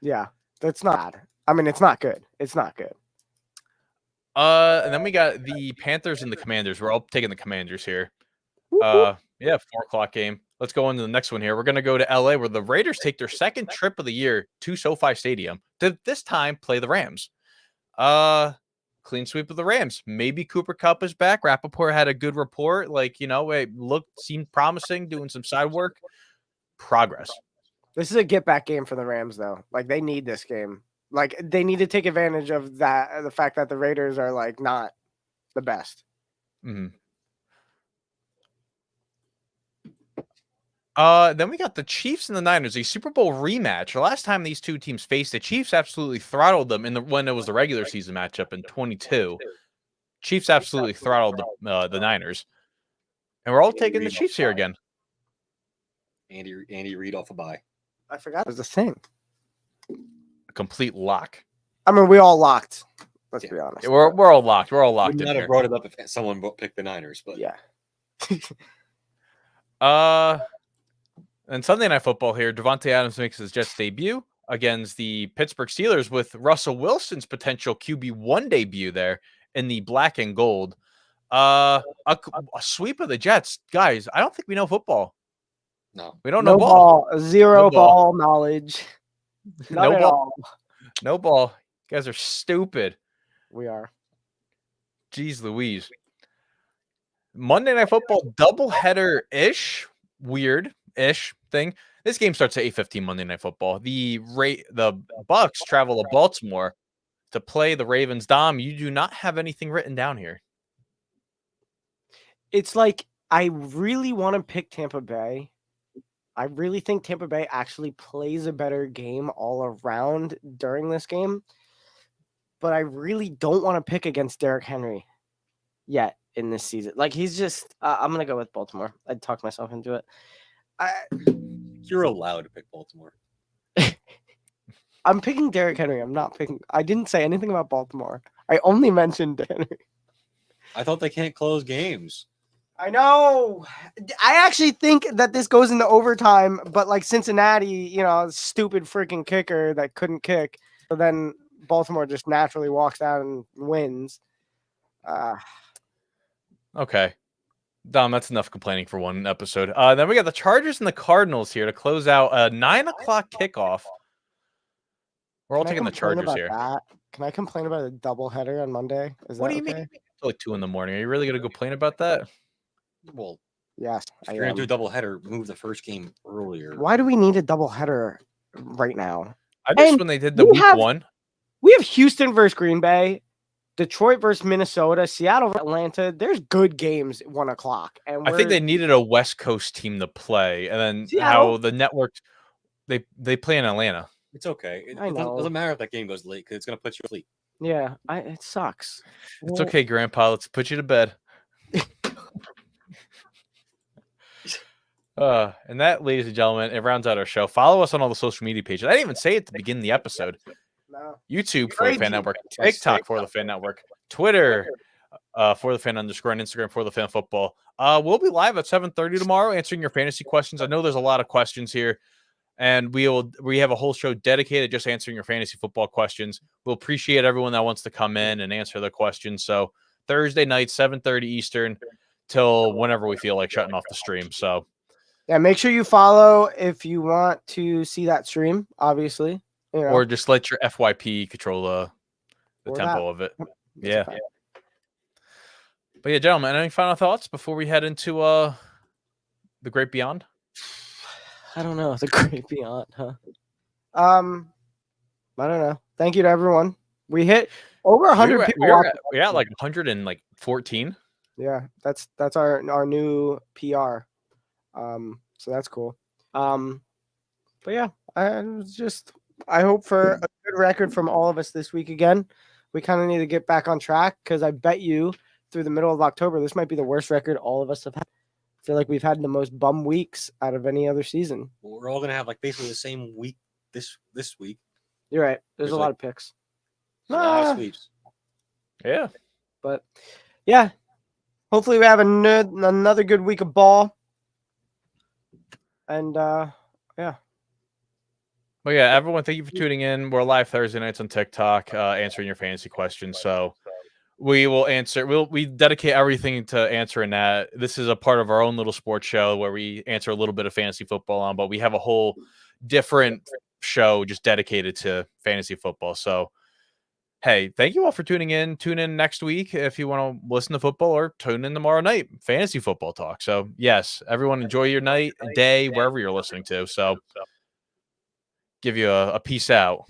Yeah, that's not. I mean, it's not good. It's not good. And then we got the Panthers and the Commanders. We're all taking the Commanders here. Yeah, 4 o'clock game. Let's go into the next one here. We're going to go to LA where the Raiders take their second trip of the year to SoFi Stadium to this time play the Rams. Clean sweep of the Rams. Maybe Cooper Kupp is back. Rappaport had a good report. Like, it seemed promising, doing some side work. Progress. This is a get back game for the Rams, though. Like, they need this game. Like, they need to take advantage of that, the fact that the Raiders are, like, not the best. Mm-hmm. Then we got the Chiefs and the Niners, a Super Bowl rematch. The last time these two teams faced, the Chiefs absolutely throttled them when it was the regular season matchup in 22. Chiefs absolutely throttled the Niners. And we're all taking the Chiefs here again. Andy Reid off a bye. I forgot it was a thing. A complete lock. I mean, we all locked. Let's be honest. Yeah, we're all locked. We're all locked Would in not here. have brought it up if someone picked the Niners, but Yeah. And Sunday Night Football here, Davante Adams makes his Jets debut against the Pittsburgh Steelers with Russell Wilson's potential QB1 debut there in the black and gold. A sweep of the Jets. Guys, I don't think we know football. no. We don't No know ball. Zero No ball knowledge. None No at ball. all. No ball. You guys are stupid. We are. Jeez Louise. Monday Night Football doubleheader-ish. Weird-ish thing. This game starts at 8:15 Monday Night Football. The Bucks travel to Baltimore to play the Ravens. Dom, you do not have anything written down here. It's like I really want to pick Tampa Bay. I really think Tampa Bay actually plays a better game all around during this game. But I really don't want to pick against Derrick Henry yet in this season. Like, he's just I'm going to go with Baltimore. I'd talk myself into it. You're allowed to pick Baltimore. I'm picking Derrick Henry. I didn't say anything about Baltimore. I only mentioned Henry. I thought they can't close games. I know. I actually think that this goes into overtime, but like Cincinnati, stupid freaking kicker that couldn't kick. So then Baltimore just naturally walks out and wins. Okay. Dom, that's enough complaining for one episode. Then we got the Chargers and the Cardinals here to close out a 9 o'clock kickoff. We're all taking the Chargers here. Can I complain about a doubleheader on Monday? What do you mean? It's like 2 a.m. Are you really going to complain about that? Well, yes. if you're going to do a doubleheader, move the first game earlier. Why do we need a doubleheader right now? I just when they did the week one. We have Houston versus Green Bay, Detroit versus Minnesota, Seattle versus Atlanta. There's good games at 1 o'clock. And I think they needed a West Coast team to play. And then how the network, they play in Atlanta. It's okay. It I know. doesn't matter if that game goes late because it's going to put you to sleep. Yeah, it sucks. It's okay, Grandpa. Let's put you to bed. And that, ladies and gentlemen, it rounds out our show. Follow us on all the social media pages. I didn't even say it to begin the episode. No. YouTube for the Fan Network, TikTok for the Fan Network, Twitter for the Fan _, and Instagram for the Fan Football. We'll be live at 7:30 tomorrow answering your fantasy questions. I know there's a lot of questions here, and we have a whole show dedicated just answering your fantasy football questions. We'll appreciate everyone that wants to come in and answer the questions. So Thursday night, 7:30 Eastern, till whenever we feel like shutting off the stream. So. Yeah, make sure you follow if you want to see that stream, obviously. Or just let your FYP control the tempo of it. Yeah. But yeah, gentlemen, any final thoughts before we head into the Great Beyond? I don't know. The Great Beyond, huh? I don't know. Thank you to everyone. We hit over 100 people. We're at like 114. Yeah, that's our new PR. So that's cool. But yeah, I hope for a good record from all of us this week again. We kind of need to get back on track because I bet you through the middle of October, this might be the worst record all of us have had. I feel like we've had the most bum weeks out of any other season. Well, we're all going to have like basically the same week this week. You're right. There's a lot of picks. A lot of sweeps. Yeah. But yeah, hopefully we have another good week of ball. And yeah. Well, yeah, everyone, thank you for tuning in. We're live Thursday nights on TikTok, answering your fantasy questions. So we will answer. We dedicate everything to answering that. This is a part of our own little sports show where we answer a little bit of fantasy football on, but we have a whole different show just dedicated to fantasy football. So, hey, thank you all for tuning in. Tune in next week if you want to listen to football, or tune in tomorrow night, fantasy football talk. So, yes, everyone enjoy your night, day, wherever you're listening to. So, give you a peace out.